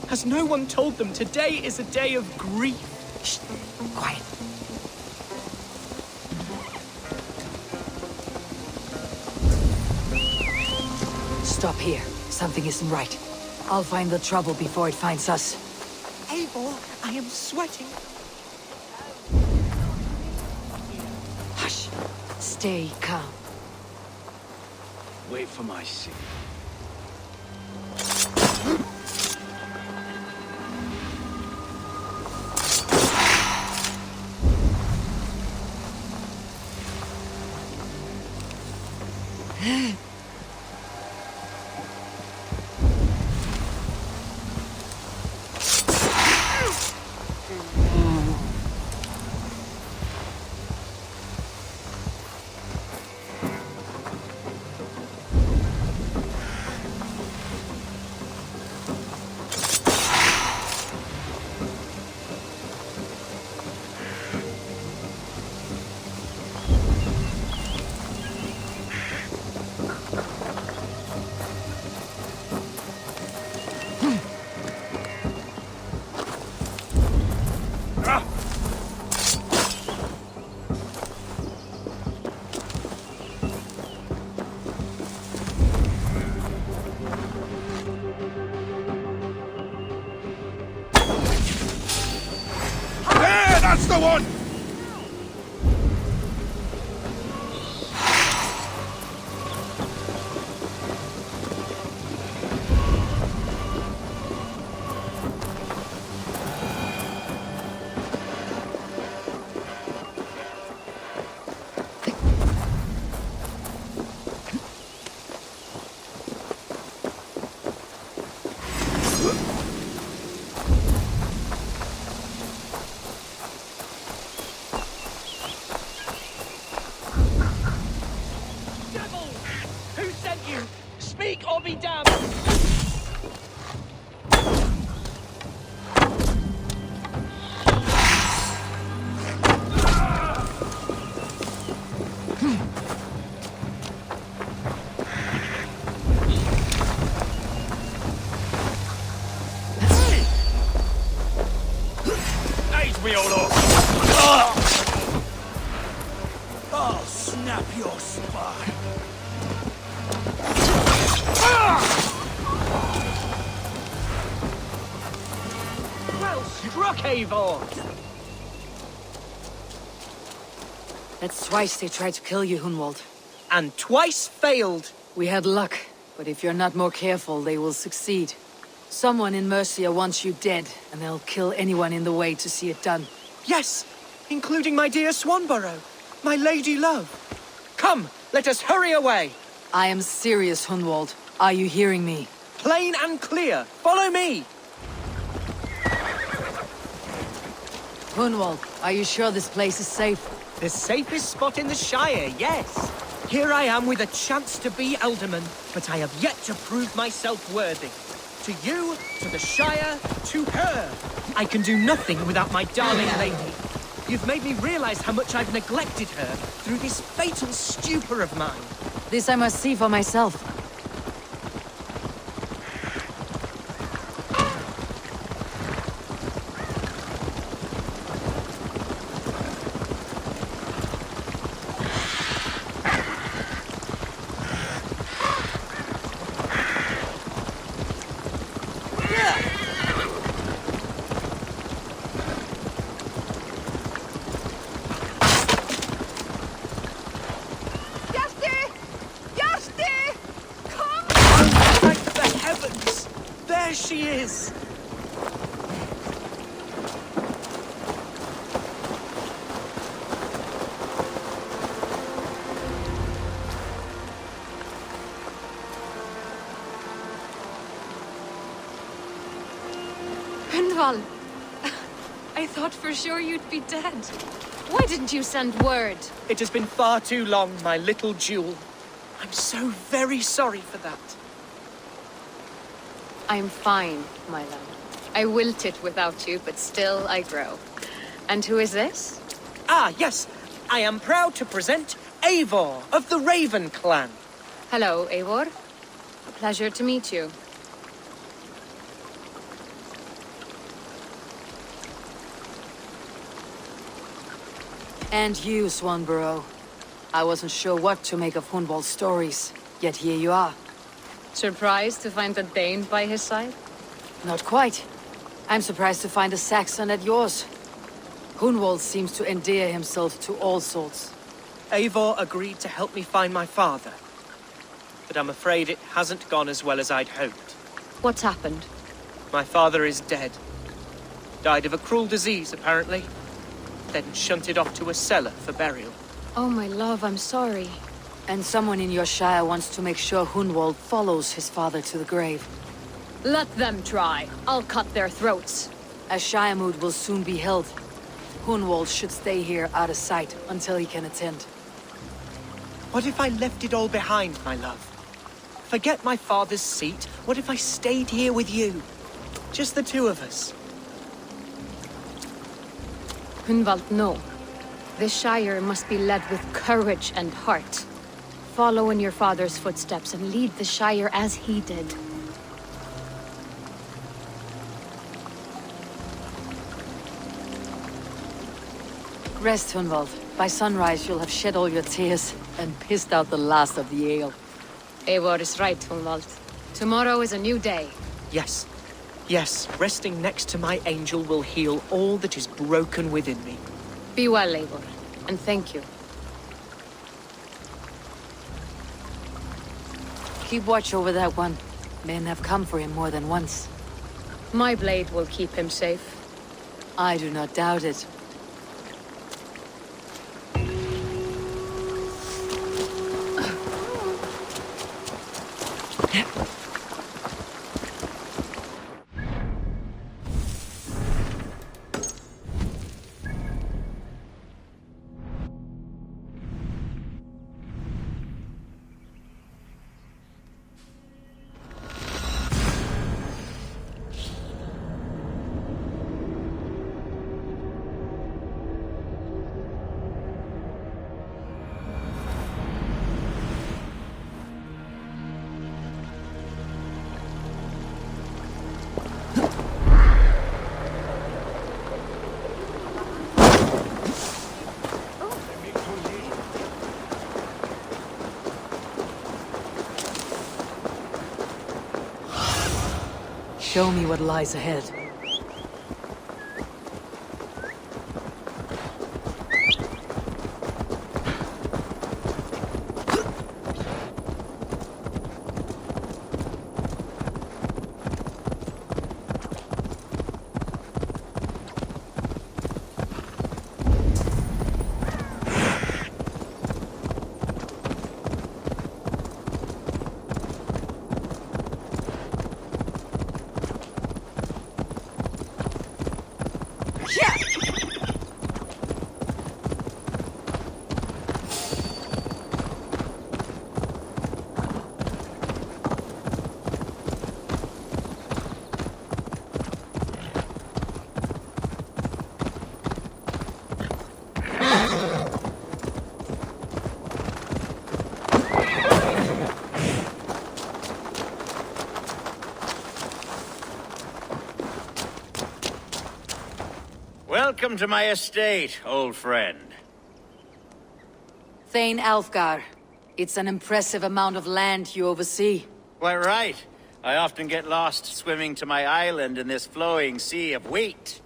Has no one told them today is a day of grief? Shh. Quiet. Stop here. Something isn't right. I'll find the trouble before it finds us. Eivor, I am sweating. Hush. Stay calm. Wait for my signal. That's the one! Or be damned! Age me all off! I'll snap your spine. Well struck, Eivor! That's twice they tried to kill you, Hunwald. And twice failed. We had luck, but if you're not more careful, they will succeed. Someone in Mercia wants you dead, and they'll kill anyone in the way to see it done. Yes, including my dear Swanborough, my lady love. Come, let us hurry away. I am serious, Hunwald. Are you hearing me? Plain and clear. Follow me. Hunwald, are you sure this place is safe? The safest spot in the Shire, yes. Here I am with a chance to be Elderman, but I have yet to prove myself worthy. To you, to the Shire, to her. I can do nothing without my darling lady. You've made me realize how much I've neglected her through this fatal stupor of mine. This I must see for myself. She is! Hundwald! I thought for sure you'd be dead. Why didn't you send word? It has been far too long, my little jewel. I'm so very sorry for that. I'm fine, my love. I wilted without you, but still I grow. And who is this? Ah, yes. I am proud to present Eivor of the Raven clan. Hello, Eivor. A pleasure to meet you. And you, Swanborough. I wasn't sure what to make of Hunwald's stories, yet here you are. Surprised to find a Dane by his side? Not quite. I'm surprised to find a Saxon at yours. Hunwald seems to endear himself to all sorts. Eivor agreed to help me find my father. But I'm afraid it hasn't gone as well as I'd hoped. What's happened? My father is dead. Died of a cruel disease, apparently. Then shunted off to a cellar for burial. Oh, my love, I'm sorry. And someone in your shire wants to make sure Hunwald follows his father to the grave. Let them try. I'll cut their throats. A shire moot will soon be held. Hunwald should stay here out of sight until he can attend. What if I left it all behind, my love? Forget my father's seat. What if I stayed here with you? Just the two of us. Hunwald, no. This shire must be led with courage and heart. Follow in your father's footsteps and lead the shire as he did. Rest, Hunwald. By sunrise, you'll have shed all your tears and pissed out the last of the ale. Eivor is right, Hunwald. Tomorrow is a new day. Yes. Yes, resting next to my angel will heal all that is broken within me. Be well, Eivor, and thank you. Keep watch over that one. Men have come for him more than once. My blade will keep him safe. I do not doubt it. Show me what lies ahead. Welcome to my estate, old friend. Thane Alfgar. It's an impressive amount of land you oversee. Quite right. I often get lost swimming to my island in this flowing sea of wheat.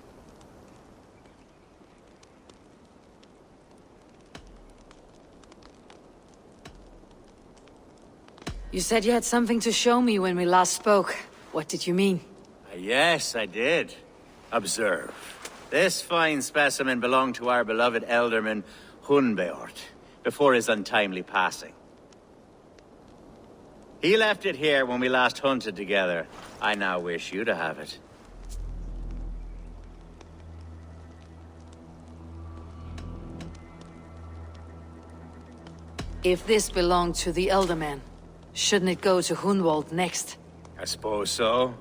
You said you had something to show me when we last spoke. What did you mean? Yes, I did. Observe. This fine specimen belonged to our beloved elderman, Hunbeort, before his untimely passing. He left it here when we last hunted together. I now wish you to have it. If this belonged to the Elderman, shouldn't it go to Hunwald next? I suppose so.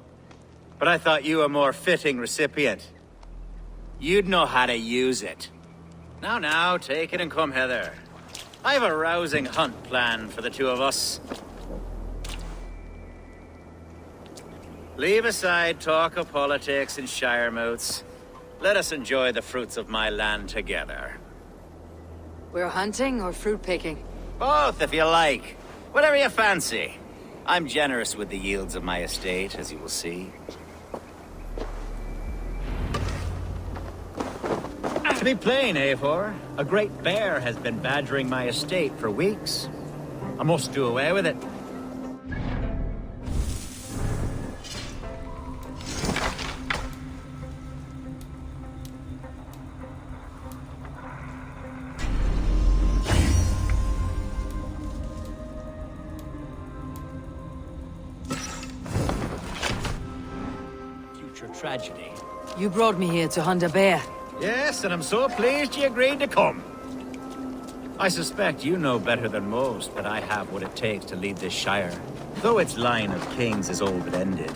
But I thought you a more fitting recipient. You'd know how to use it. Now, take it and come hither. I have a rousing hunt planned for the two of us. Leave aside talk of politics and shire moots. Let us enjoy the fruits of my land together. We're hunting or fruit picking? Both, if you like. Whatever you fancy. I'm generous with the yields of my estate, as you will see. To be plain, Eivor, a great bear has been badgering my estate for weeks. I must do away with it. Future tragedy. You brought me here to hunt a bear. Yes, and I'm so pleased you agreed to come. I suspect you know better than most that I have what it takes to lead this shire. Though its line of kings is all but ended,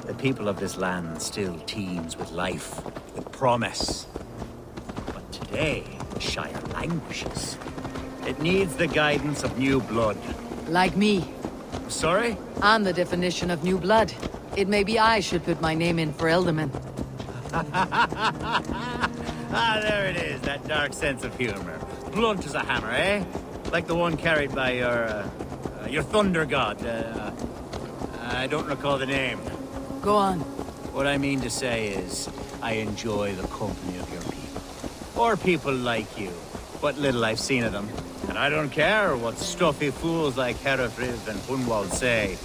the people of this land still teems with life, with promise. But today, the shire languishes. It needs the guidance of new blood. Like me. Sorry? I'm the definition of new blood. It may be I should put my name in for Elderman. Ah, there it is, that dark sense of humor. Blunt as a hammer, eh? Like the one carried by your thunder god. I don't recall the name. Go on. What I mean to say is, I enjoy the company of your people. Or people like you. What little I've seen of them. And I don't care what stuffy fools like Aelfred and Hunwald say.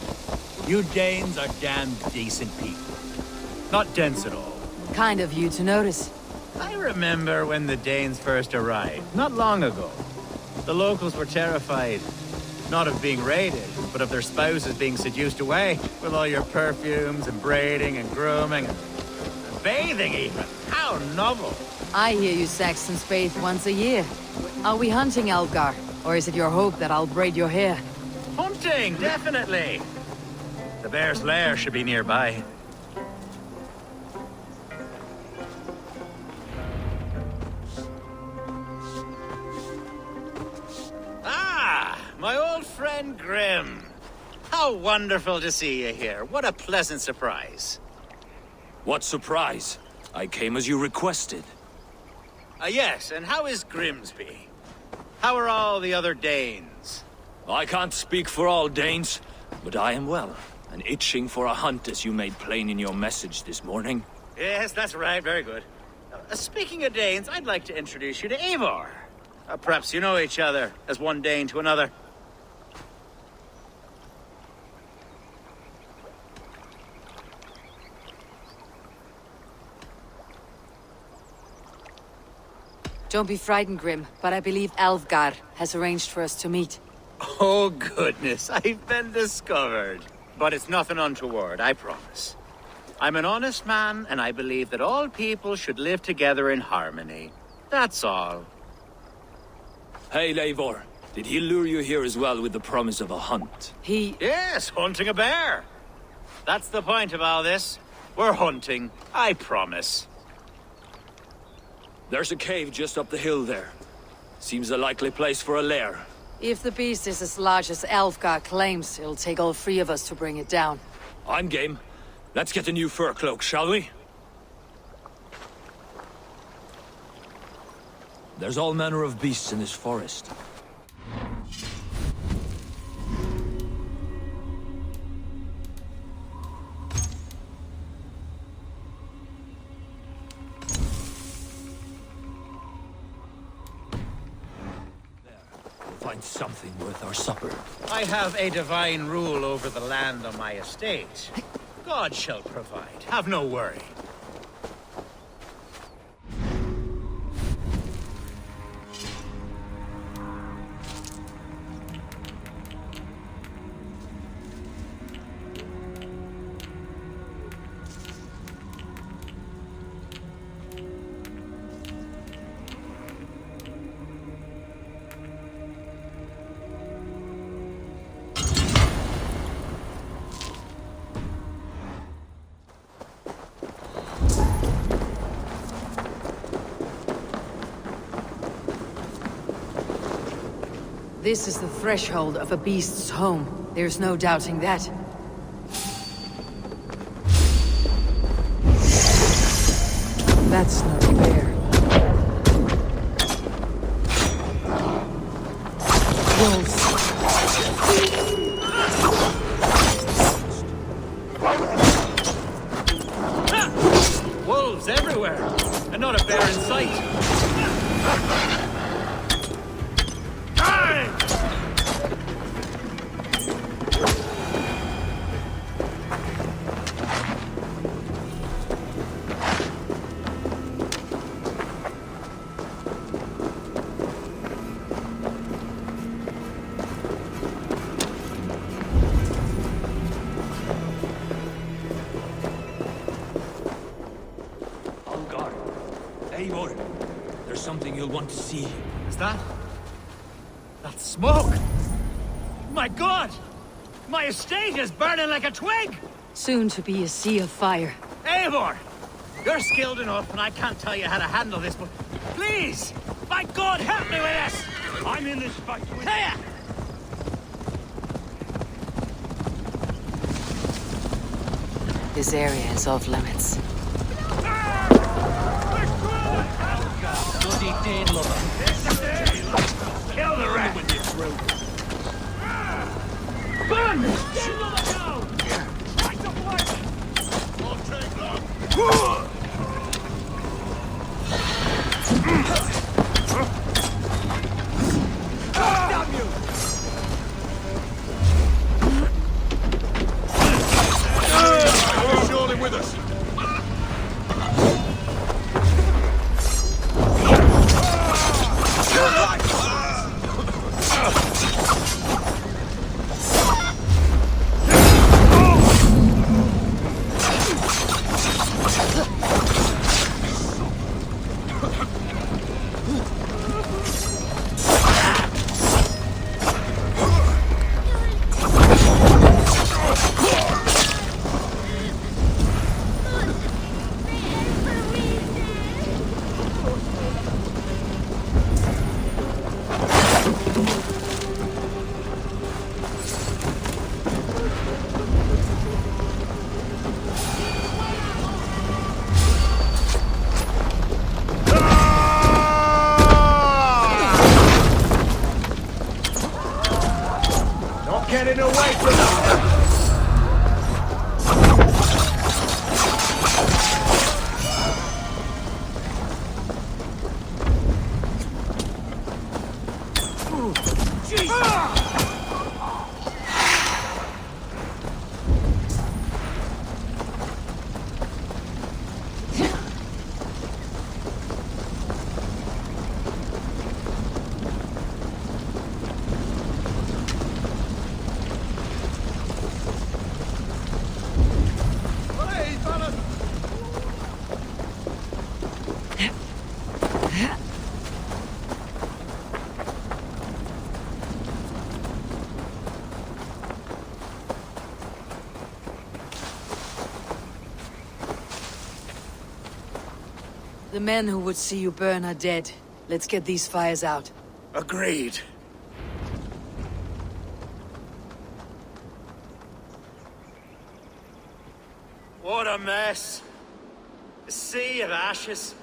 You Danes are damn decent people. Not dense at all. Kind of you to notice. I remember when the Danes first arrived, not long ago. The locals were terrified, not of being raided, but of their spouses being seduced away, with all your perfumes and braiding and grooming and bathing even. How novel. I hear you Saxons bathe once a year. Are we hunting Alfgar, or is it your hope that I'll braid your hair? Hunting, definitely. The bear's lair should be nearby. My old friend Grim. How wonderful to see you here. What a pleasant surprise. What surprise? I came as you requested. Yes, and how is Grimsby? How are all the other Danes? I can't speak for all Danes, but I am well, and itching for a hunt as you made plain in your message this morning. Yes, that's right. Very good. Speaking of Danes, I'd like to introduce you to Eivor. Perhaps you know each other, as one Dane to another. Don't be frightened, Grim, but I believe Alfgar has arranged for us to meet. Oh, goodness, I've been discovered. But it's nothing untoward, I promise. I'm an honest man, and I believe that all people should live together in harmony. That's all. Hey, Eivor. Did he lure you here as well with the promise of a hunt? Yes, hunting a bear. That's the point of all this. We're hunting, I promise. There's a cave just up the hill there. Seems a likely place for a lair. If the beast is as large as Alfgar claims, it'll take all three of us to bring it down. I'm game. Let's get a new fur cloak, shall we? There's all manner of beasts in this forest. Find something worth our supper. I have a divine rule over the land on my estate. God shall provide. Have no worry. This is the threshold of a beast's home. There's no doubting that. That's not fair. Wolves. Wolves everywhere, and not a bear in sight. Eivor, there's something you'll want to see. Is that smoke? My God! My estate is burning like a twig! Soon to be a sea of fire. Eivor! You're skilled enough, and I can't tell you how to handle this, but please! My God, help me with this! I'm in this fight with you! This area is off limits. Bloody dead lover. Kill the rat! Burn! Surely with us. Getting away from them! The men who would see you burn are dead. Let's get these fires out. Agreed. What a mess. A sea of ashes.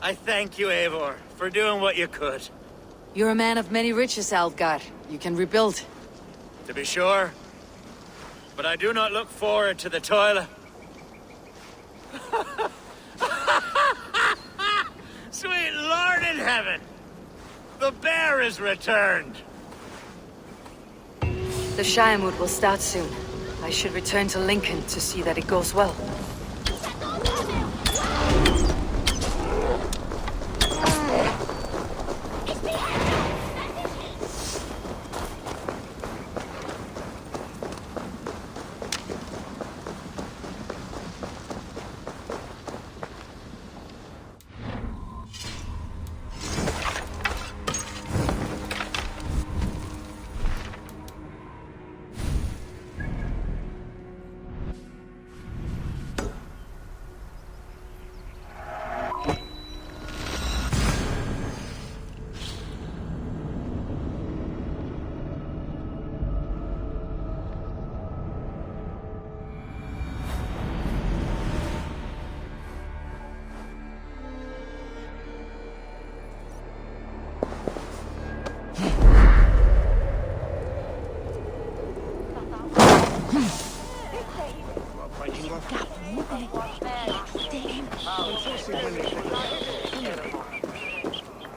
I thank you, Eivor, for doing what you could. You're a man of many riches, Alfgar. You can rebuild. To be sure. But I do not look forward to the toil. Sweet Lord in heaven! The bear is returned! The Shiremoot will start soon. I should return to Lincoln to see that it goes well.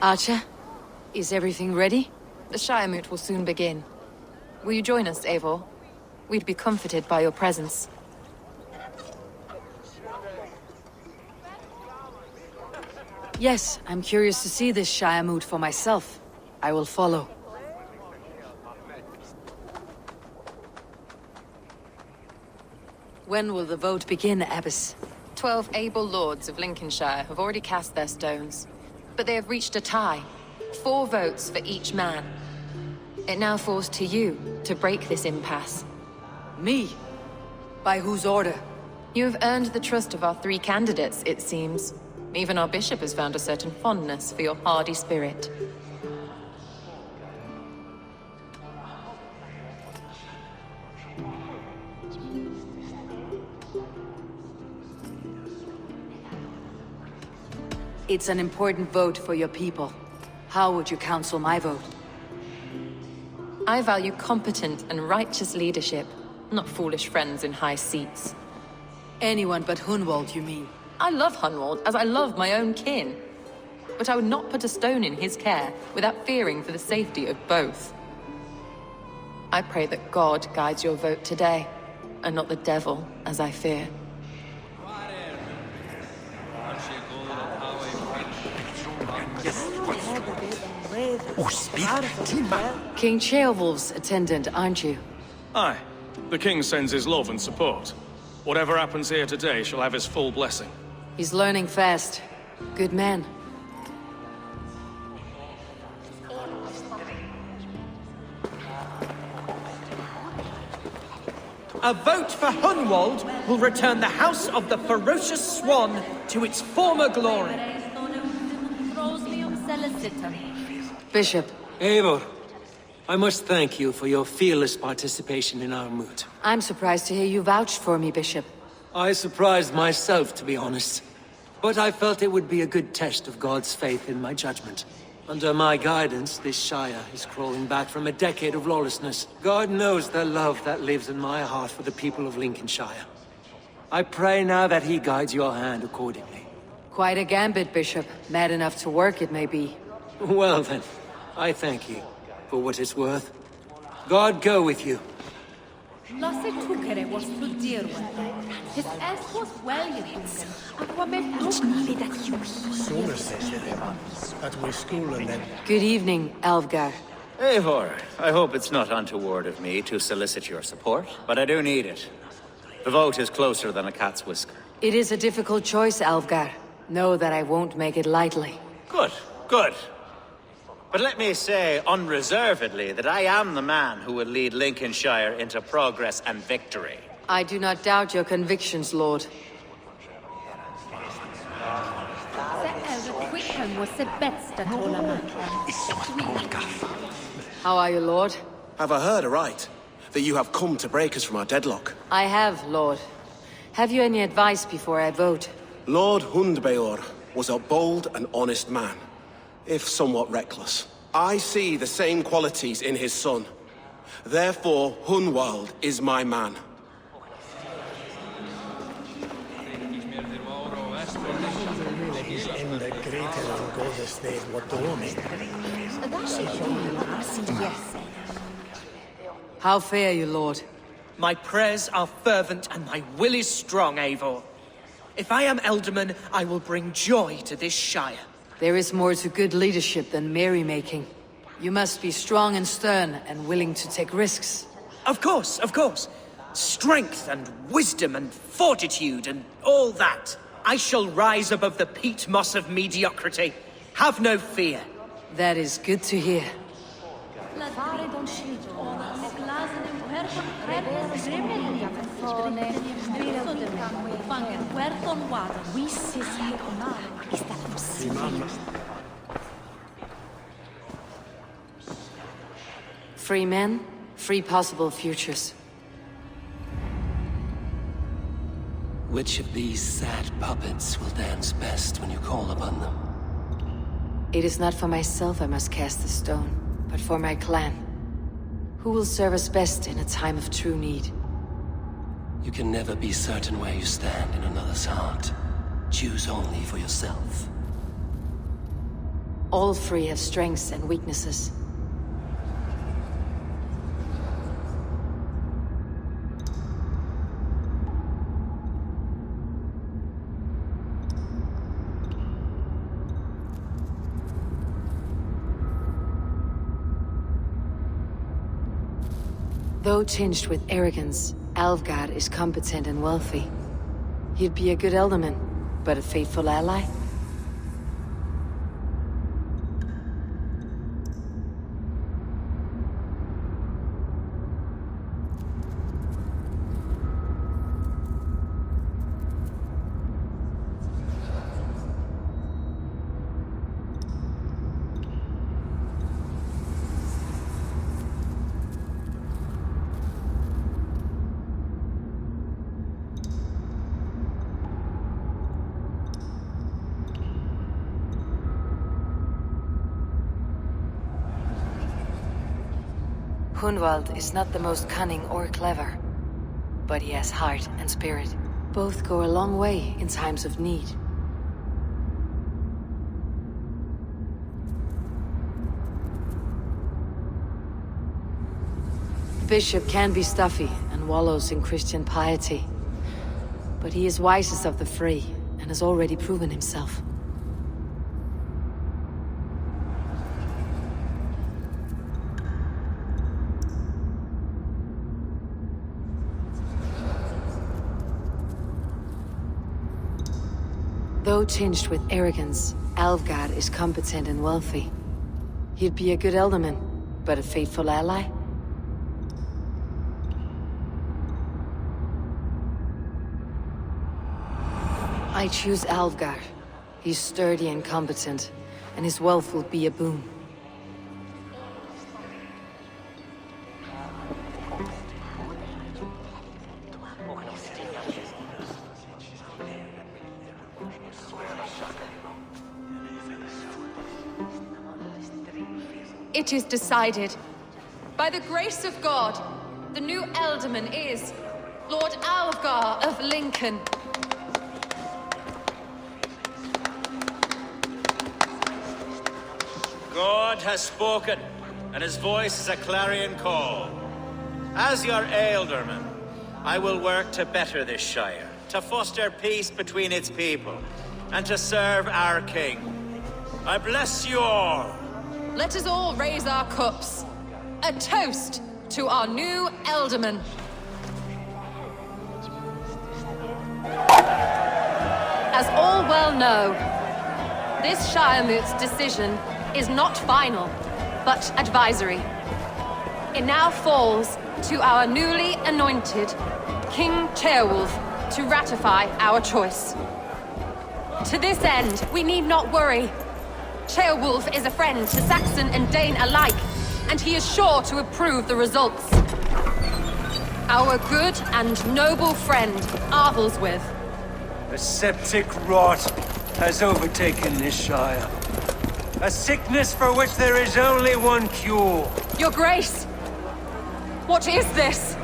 Archer, is everything ready? The Shiremoot will soon begin. Will you join us, Eivor? We'd be comforted by your presence. Yes, I'm curious to see this Shiremoot for myself. I will follow. When will the vote begin, Abbess? 12 able lords of Lincolnshire have already cast their stones. But they have reached a tie. 4 votes for each man. It now falls to you to break this impasse. Me? By whose order? You have earned the trust of our 3 candidates, it seems. Even our bishop has found a certain fondness for your hardy spirit. It's an important vote for your people. How would you counsel my vote? I value competent and righteous leadership, not foolish friends in high seats. Anyone but Hunwald, you mean? I love Hunwald as I love my own kin. But I would not put a stone in his care without fearing for the safety of both. I pray that God guides your vote today, and not the devil, as I fear. King Ceolwulf's attendant, aren't you? Aye. The king sends his love and support. Whatever happens here today shall have his full blessing. He's learning fast. Good man. A vote for Hunwald will return the House of the Ferocious Swan to its former glory. Bishop. Eivor, I must thank you for your fearless participation in our moot. I'm surprised to hear you vouched for me, Bishop. I surprised myself, to be honest. But I felt it would be a good test of God's faith in my judgment. Under my guidance, this Shire is crawling back from a decade of lawlessness. God knows the love that lives in my heart for the people of Lincolnshire. I pray now that he guides your hand accordingly. Quite a gambit, Bishop. Mad enough to work, it may be. Well then, I thank you for what it's worth. God go with you. Good evening, Alfgar. Eivor, I hope it's not untoward of me to solicit your support, but I do need it. The vote is closer than a cat's whisker. It is a difficult choice, Alfgar. Know that I won't make it lightly. Good, good. But let me say unreservedly that I am the man who will lead Lincolnshire into progress and victory. I do not doubt your convictions, Lord. How are you, Lord? Have I heard aright? That you have come to break us from our deadlock? I have, Lord. Have you any advice before I vote? Lord Hundbeor, was a bold and honest man, if somewhat reckless. I see the same qualities in his son. Therefore, Hunwald is my man. How fare you, Lord? My prayers are fervent and my will is strong, Eivor. If I am Elderman, I will bring joy to this shire. There is more to good leadership than merrymaking. You must be strong and stern and willing to take risks. Of course, of course. Strength and wisdom and fortitude and all that. I shall rise above the peat moss of mediocrity. Have no fear. That is good to hear. Free men, free possible futures. Which of these sad puppets will dance best when you call upon them? It is not for myself I must cast the stone, but for my clan. Who will serve us best in a time of true need? You can never be certain where you stand in another's heart. Choose only for yourself. All three have strengths and weaknesses. Though tinged with arrogance, Alfgard is competent and wealthy. He'd be a good Elderman, but a faithful ally? Hunwald is not the most cunning or clever, but he has heart and spirit. Both go a long way in times of need. The bishop can be stuffy and wallows in Christian piety, but he is wisest of the three and has already proven himself. Though tinged with arrogance, Alfgard is competent and wealthy. He'd be a good Elderman, but a faithful ally? I choose Alfgard. He's sturdy and competent, and his wealth will be a boon. It is decided. By the grace of God, the new Elderman is Lord Alfgar of Lincoln. God has spoken, and his voice is a clarion call. As your Ealdorman, I will work to better this shire, to foster peace between its people, and to serve our king. I bless you all. Let us all raise our cups. A toast to our new Elderman. As all well know, this Shiremoot's decision is not final, but advisory. It now falls to our newly anointed King Ceolwulf to ratify our choice. To this end, we need not worry. Ceolwulf is a friend to Saxon and Dane alike, and he is sure to approve the results. Our good and noble friend, Arthelswith. The septic rot. has overtaken this shire. A sickness for which there is only one cure. Your Grace! What is this?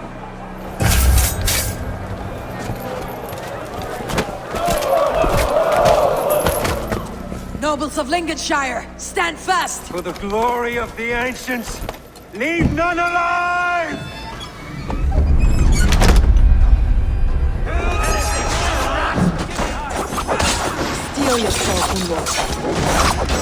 Nobles of Lincolnshire, stand fast! For the glory of the ancients, leave none alive! Steel yourself, Eivor.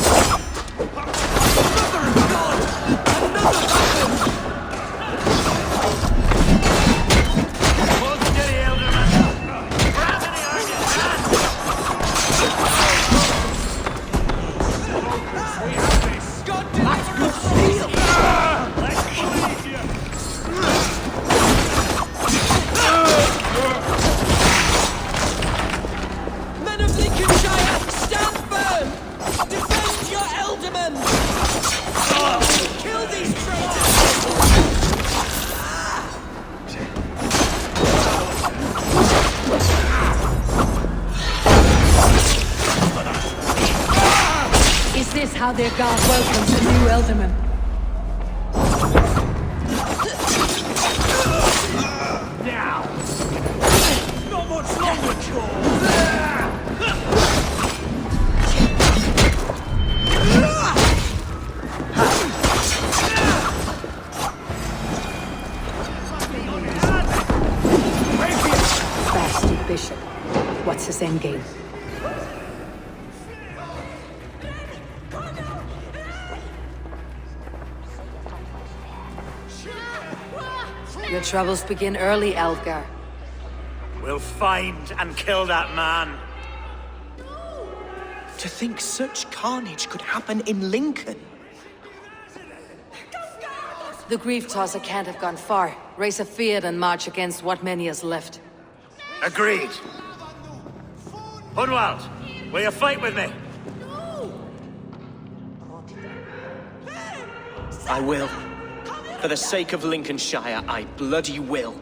How their god welcomes the new Elderman. Now! Not much longer, Bastard Bishop. What's his endgame? Your troubles begin early, Eldgar. We'll find and kill that man. To think such carnage could happen in Lincoln. The grief tosser can't have gone far. Raise a field and march against what many is left. Agreed. Hunwald, will you fight with me? I will. For the sake of Lincolnshire, I bloody will.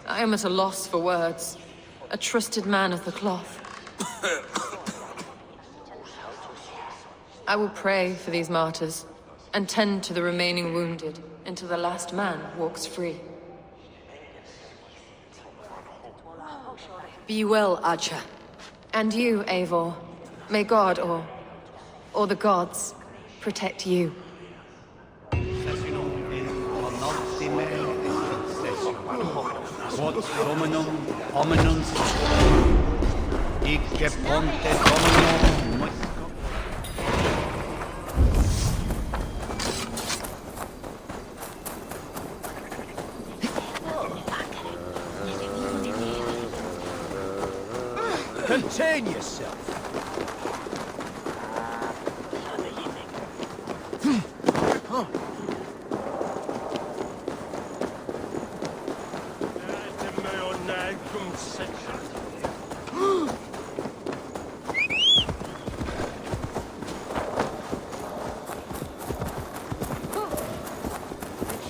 I am at a loss for words. A trusted man of the cloth. I will pray for these martyrs, and tend to the remaining wounded, until the last man walks free. Be well, Archer. And you, Eivor. May God, or the gods, protect you. Quod Dominum hominum icke ponte Dominum Contain yourself.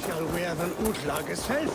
Shall we have an Utlagesfeld?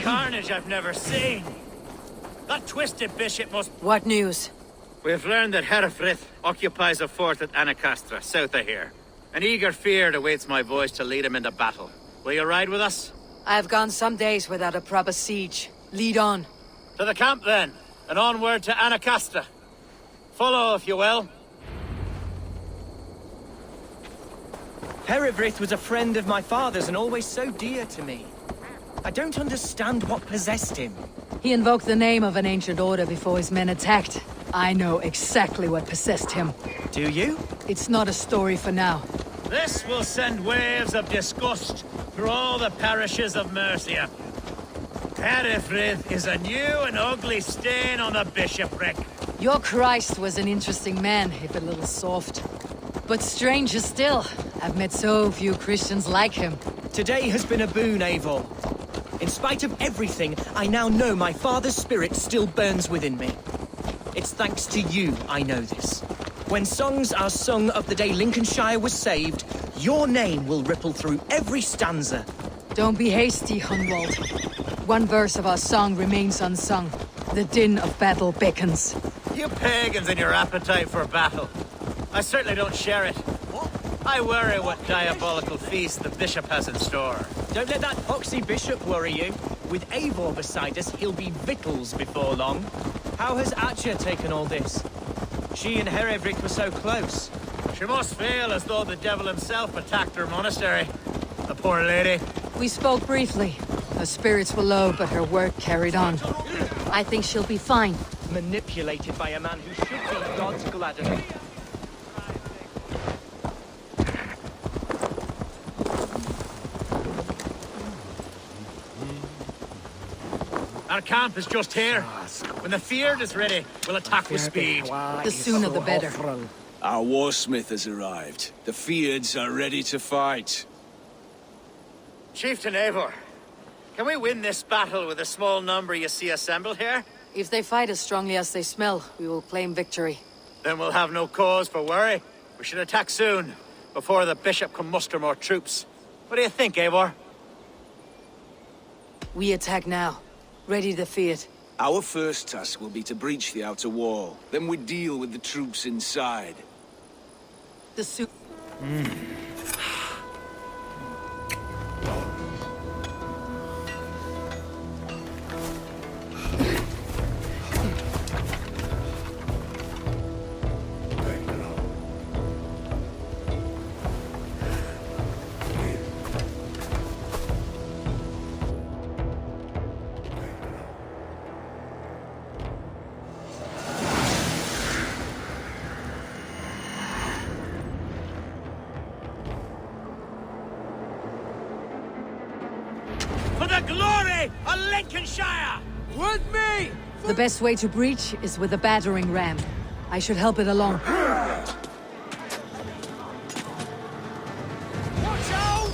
Carnage I've never seen. That twisted bishop must... What news? We've learned that Aelfred occupies a fort at Anacastra, south of here. An eager fear awaits my voice to lead him into battle. Will you ride with us? I've gone some days without a proper siege. Lead on. To the camp then, and onward to Anacastra. Follow, if you will. Herefrith was a friend of my father's and always so dear to me. I don't understand what possessed him. He invoked the name of an ancient order before his men attacked. I know exactly what possessed him. Do you? It's not a story for now. This will send waves of disgust through all the parishes of Mercia. Herefrith is a new and ugly stain on the bishopric. Your Christ was an interesting man, if a little soft. But stranger still, I've met so few Christians like him. Today has been a boon, Eivor. In spite of everything, I now know my father's spirit still burns within me. It's thanks to you I know this. When songs are sung of the day Lincolnshire was saved, your name will ripple through every stanza. Don't be hasty, Hunwald. One verse of our song remains unsung. The din of battle beckons. You pagans and your appetite for battle. I certainly don't share it. I worry what diabolical feast the bishop has in store. Don't let that foxy bishop worry you. With Eivor beside us, he'll be victuals before long. How has Atcha taken all this? She and Herefrith were so close. She must feel as though the devil himself attacked her monastery. The poor lady. We spoke briefly. Her spirits were low, but her work carried on. I think she'll be fine. Manipulated by a man who should be God's gladdener. Our camp is just here. When the Feared is ready, we'll attack with speed. The sooner the better. Our warsmith has arrived. The Feards are ready to fight. Chieftain Eivor, can we win this battle with the small number you see assembled here? If they fight as strongly as they smell, we will claim victory. Then we'll have no cause for worry. We should attack soon, before the bishop can muster more troops. What do you think, Eivor? We attack now. Ready to fight. Our first task will be to breach the outer wall. Then we deal with the troops inside. The suit. For the glory of Lincolnshire! With me! The best way to breach is with a battering ram. I should help it along. Watch out!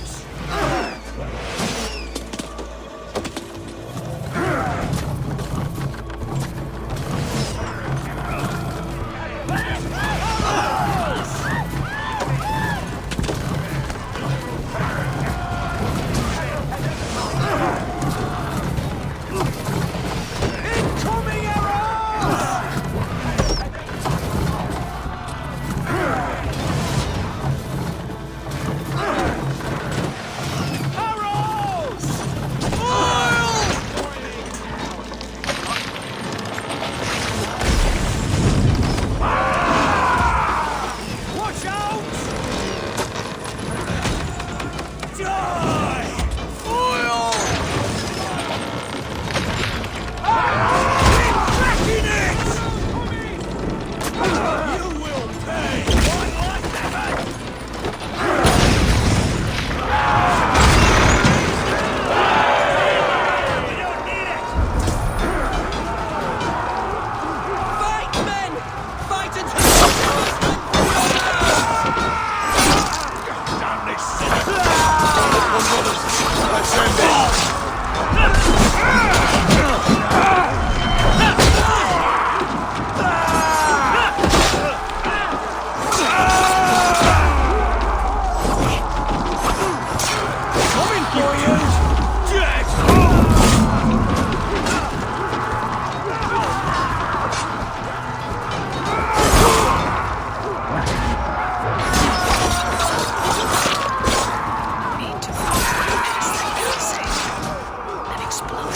Explode.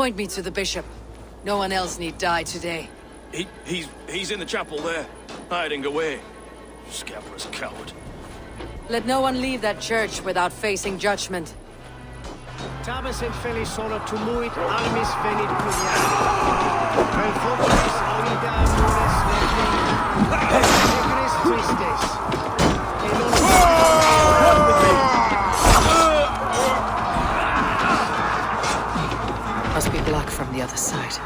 Point me to the bishop. No one else need die today. He's in the chapel there, hiding away. Scabrous coward. Let no one leave that church without facing judgment. Tabes et felisolo tumuit almis venit culiat. Vel fortunis aida amores negris tristes. Must be blocked from the other side.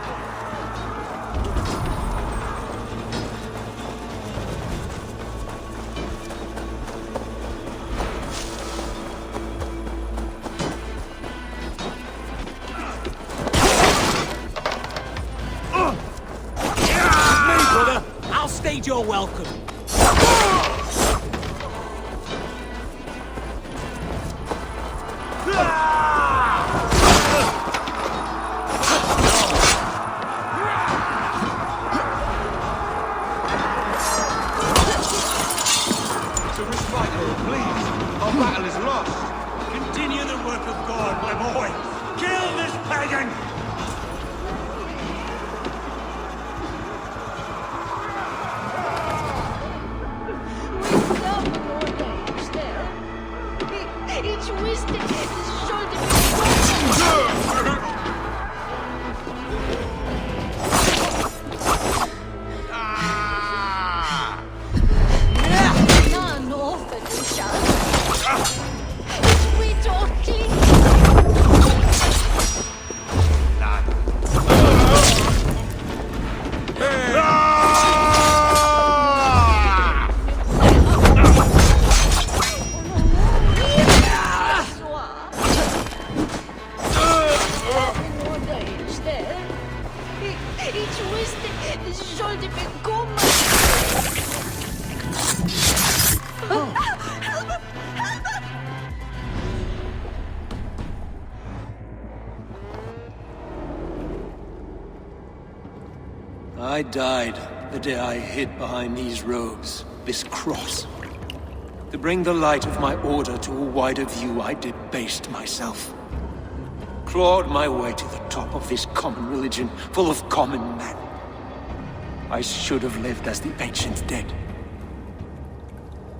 You're welcome. To recycle, please. Our battle is lost. Continue the work of God, my boy. Kill this pagan! I died the day I hid behind these robes, this cross. To bring the light of my order to a wider view, I debased myself. Clawed my way to the top of this common religion, full of common men. I should have lived as the ancient dead.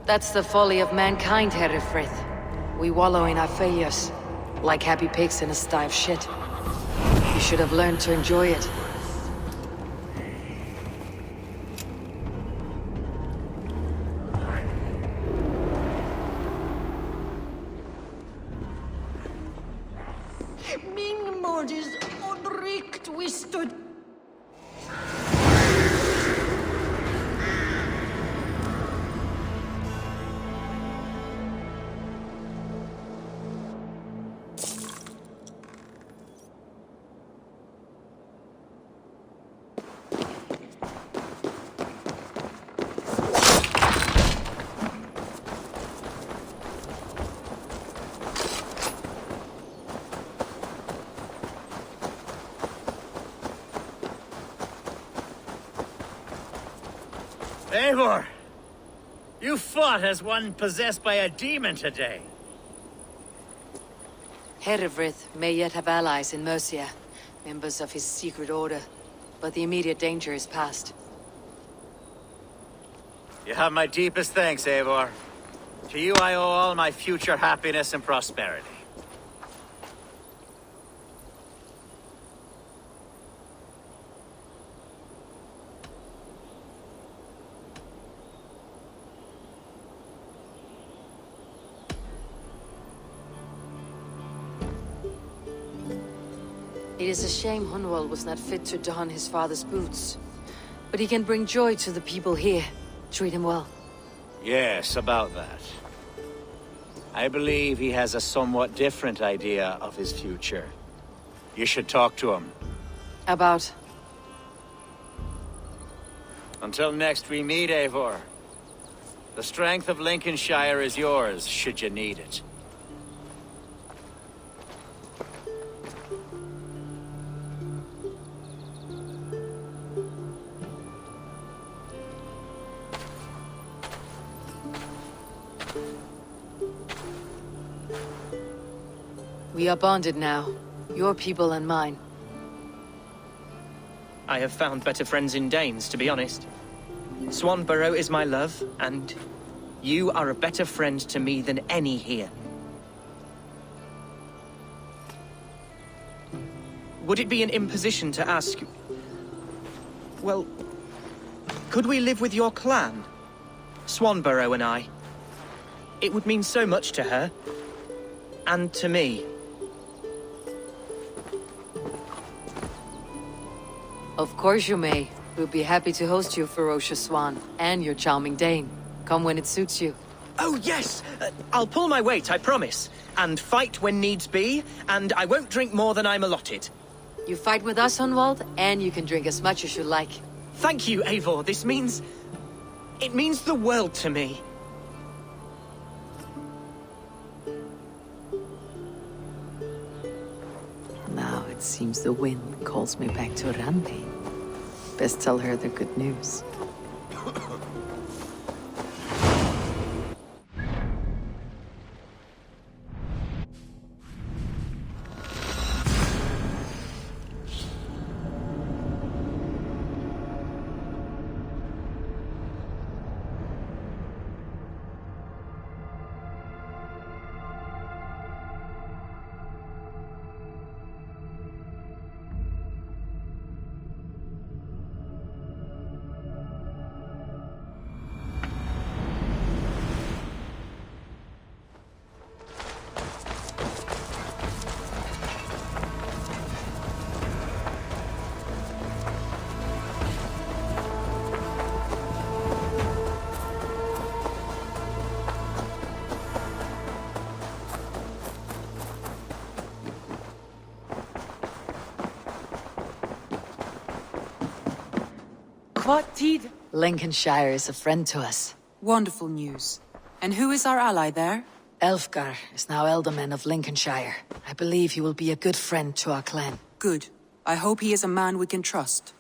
That's the folly of mankind, Herefrith. We wallow in our failures, like happy pigs in a sty of shit. You should have learned to enjoy it. Eivor! You fought as one possessed by a demon today. Herefrith may yet have allies in Mercia, members of his secret order, but the immediate danger is past. You have my deepest thanks, Eivor. To you I owe all my future happiness and prosperity. It is a shame Hunwald was not fit to don his father's boots. But he can bring joy to the people here. Treat him well. Yes, about that. I believe he has a somewhat different idea of his future. You should talk to him. About? Until next we meet, Eivor. The strength of Lincolnshire is yours, should you need it. We are bonded now. Your people and mine. I have found better friends in Danes, to be honest. Swanborough is my love, and you are a better friend to me than any here. Would it be an imposition to ask... Well, could we live with your clan? Swanborough and I. It would mean so much to her. And to me. Of course you may. We'll be happy to host you, ferocious swan, and your charming Dane. Come when it suits you. Oh, yes! I'll pull my weight, I promise. And fight when needs be, and I won't drink more than I'm allotted. You fight with us, Hunwald, and you can drink as much as you like. Thank you, Eivor. This means... it means the world to me. Now it seems the wind calls me back to Randi. Best tell her the good news. What did... Lincolnshire is a friend to us. Wonderful news. And who is our ally there? Elfgar is now Ealdorman of Lincolnshire. I believe he will be a good friend to our clan. Good. I hope he is a man we can trust.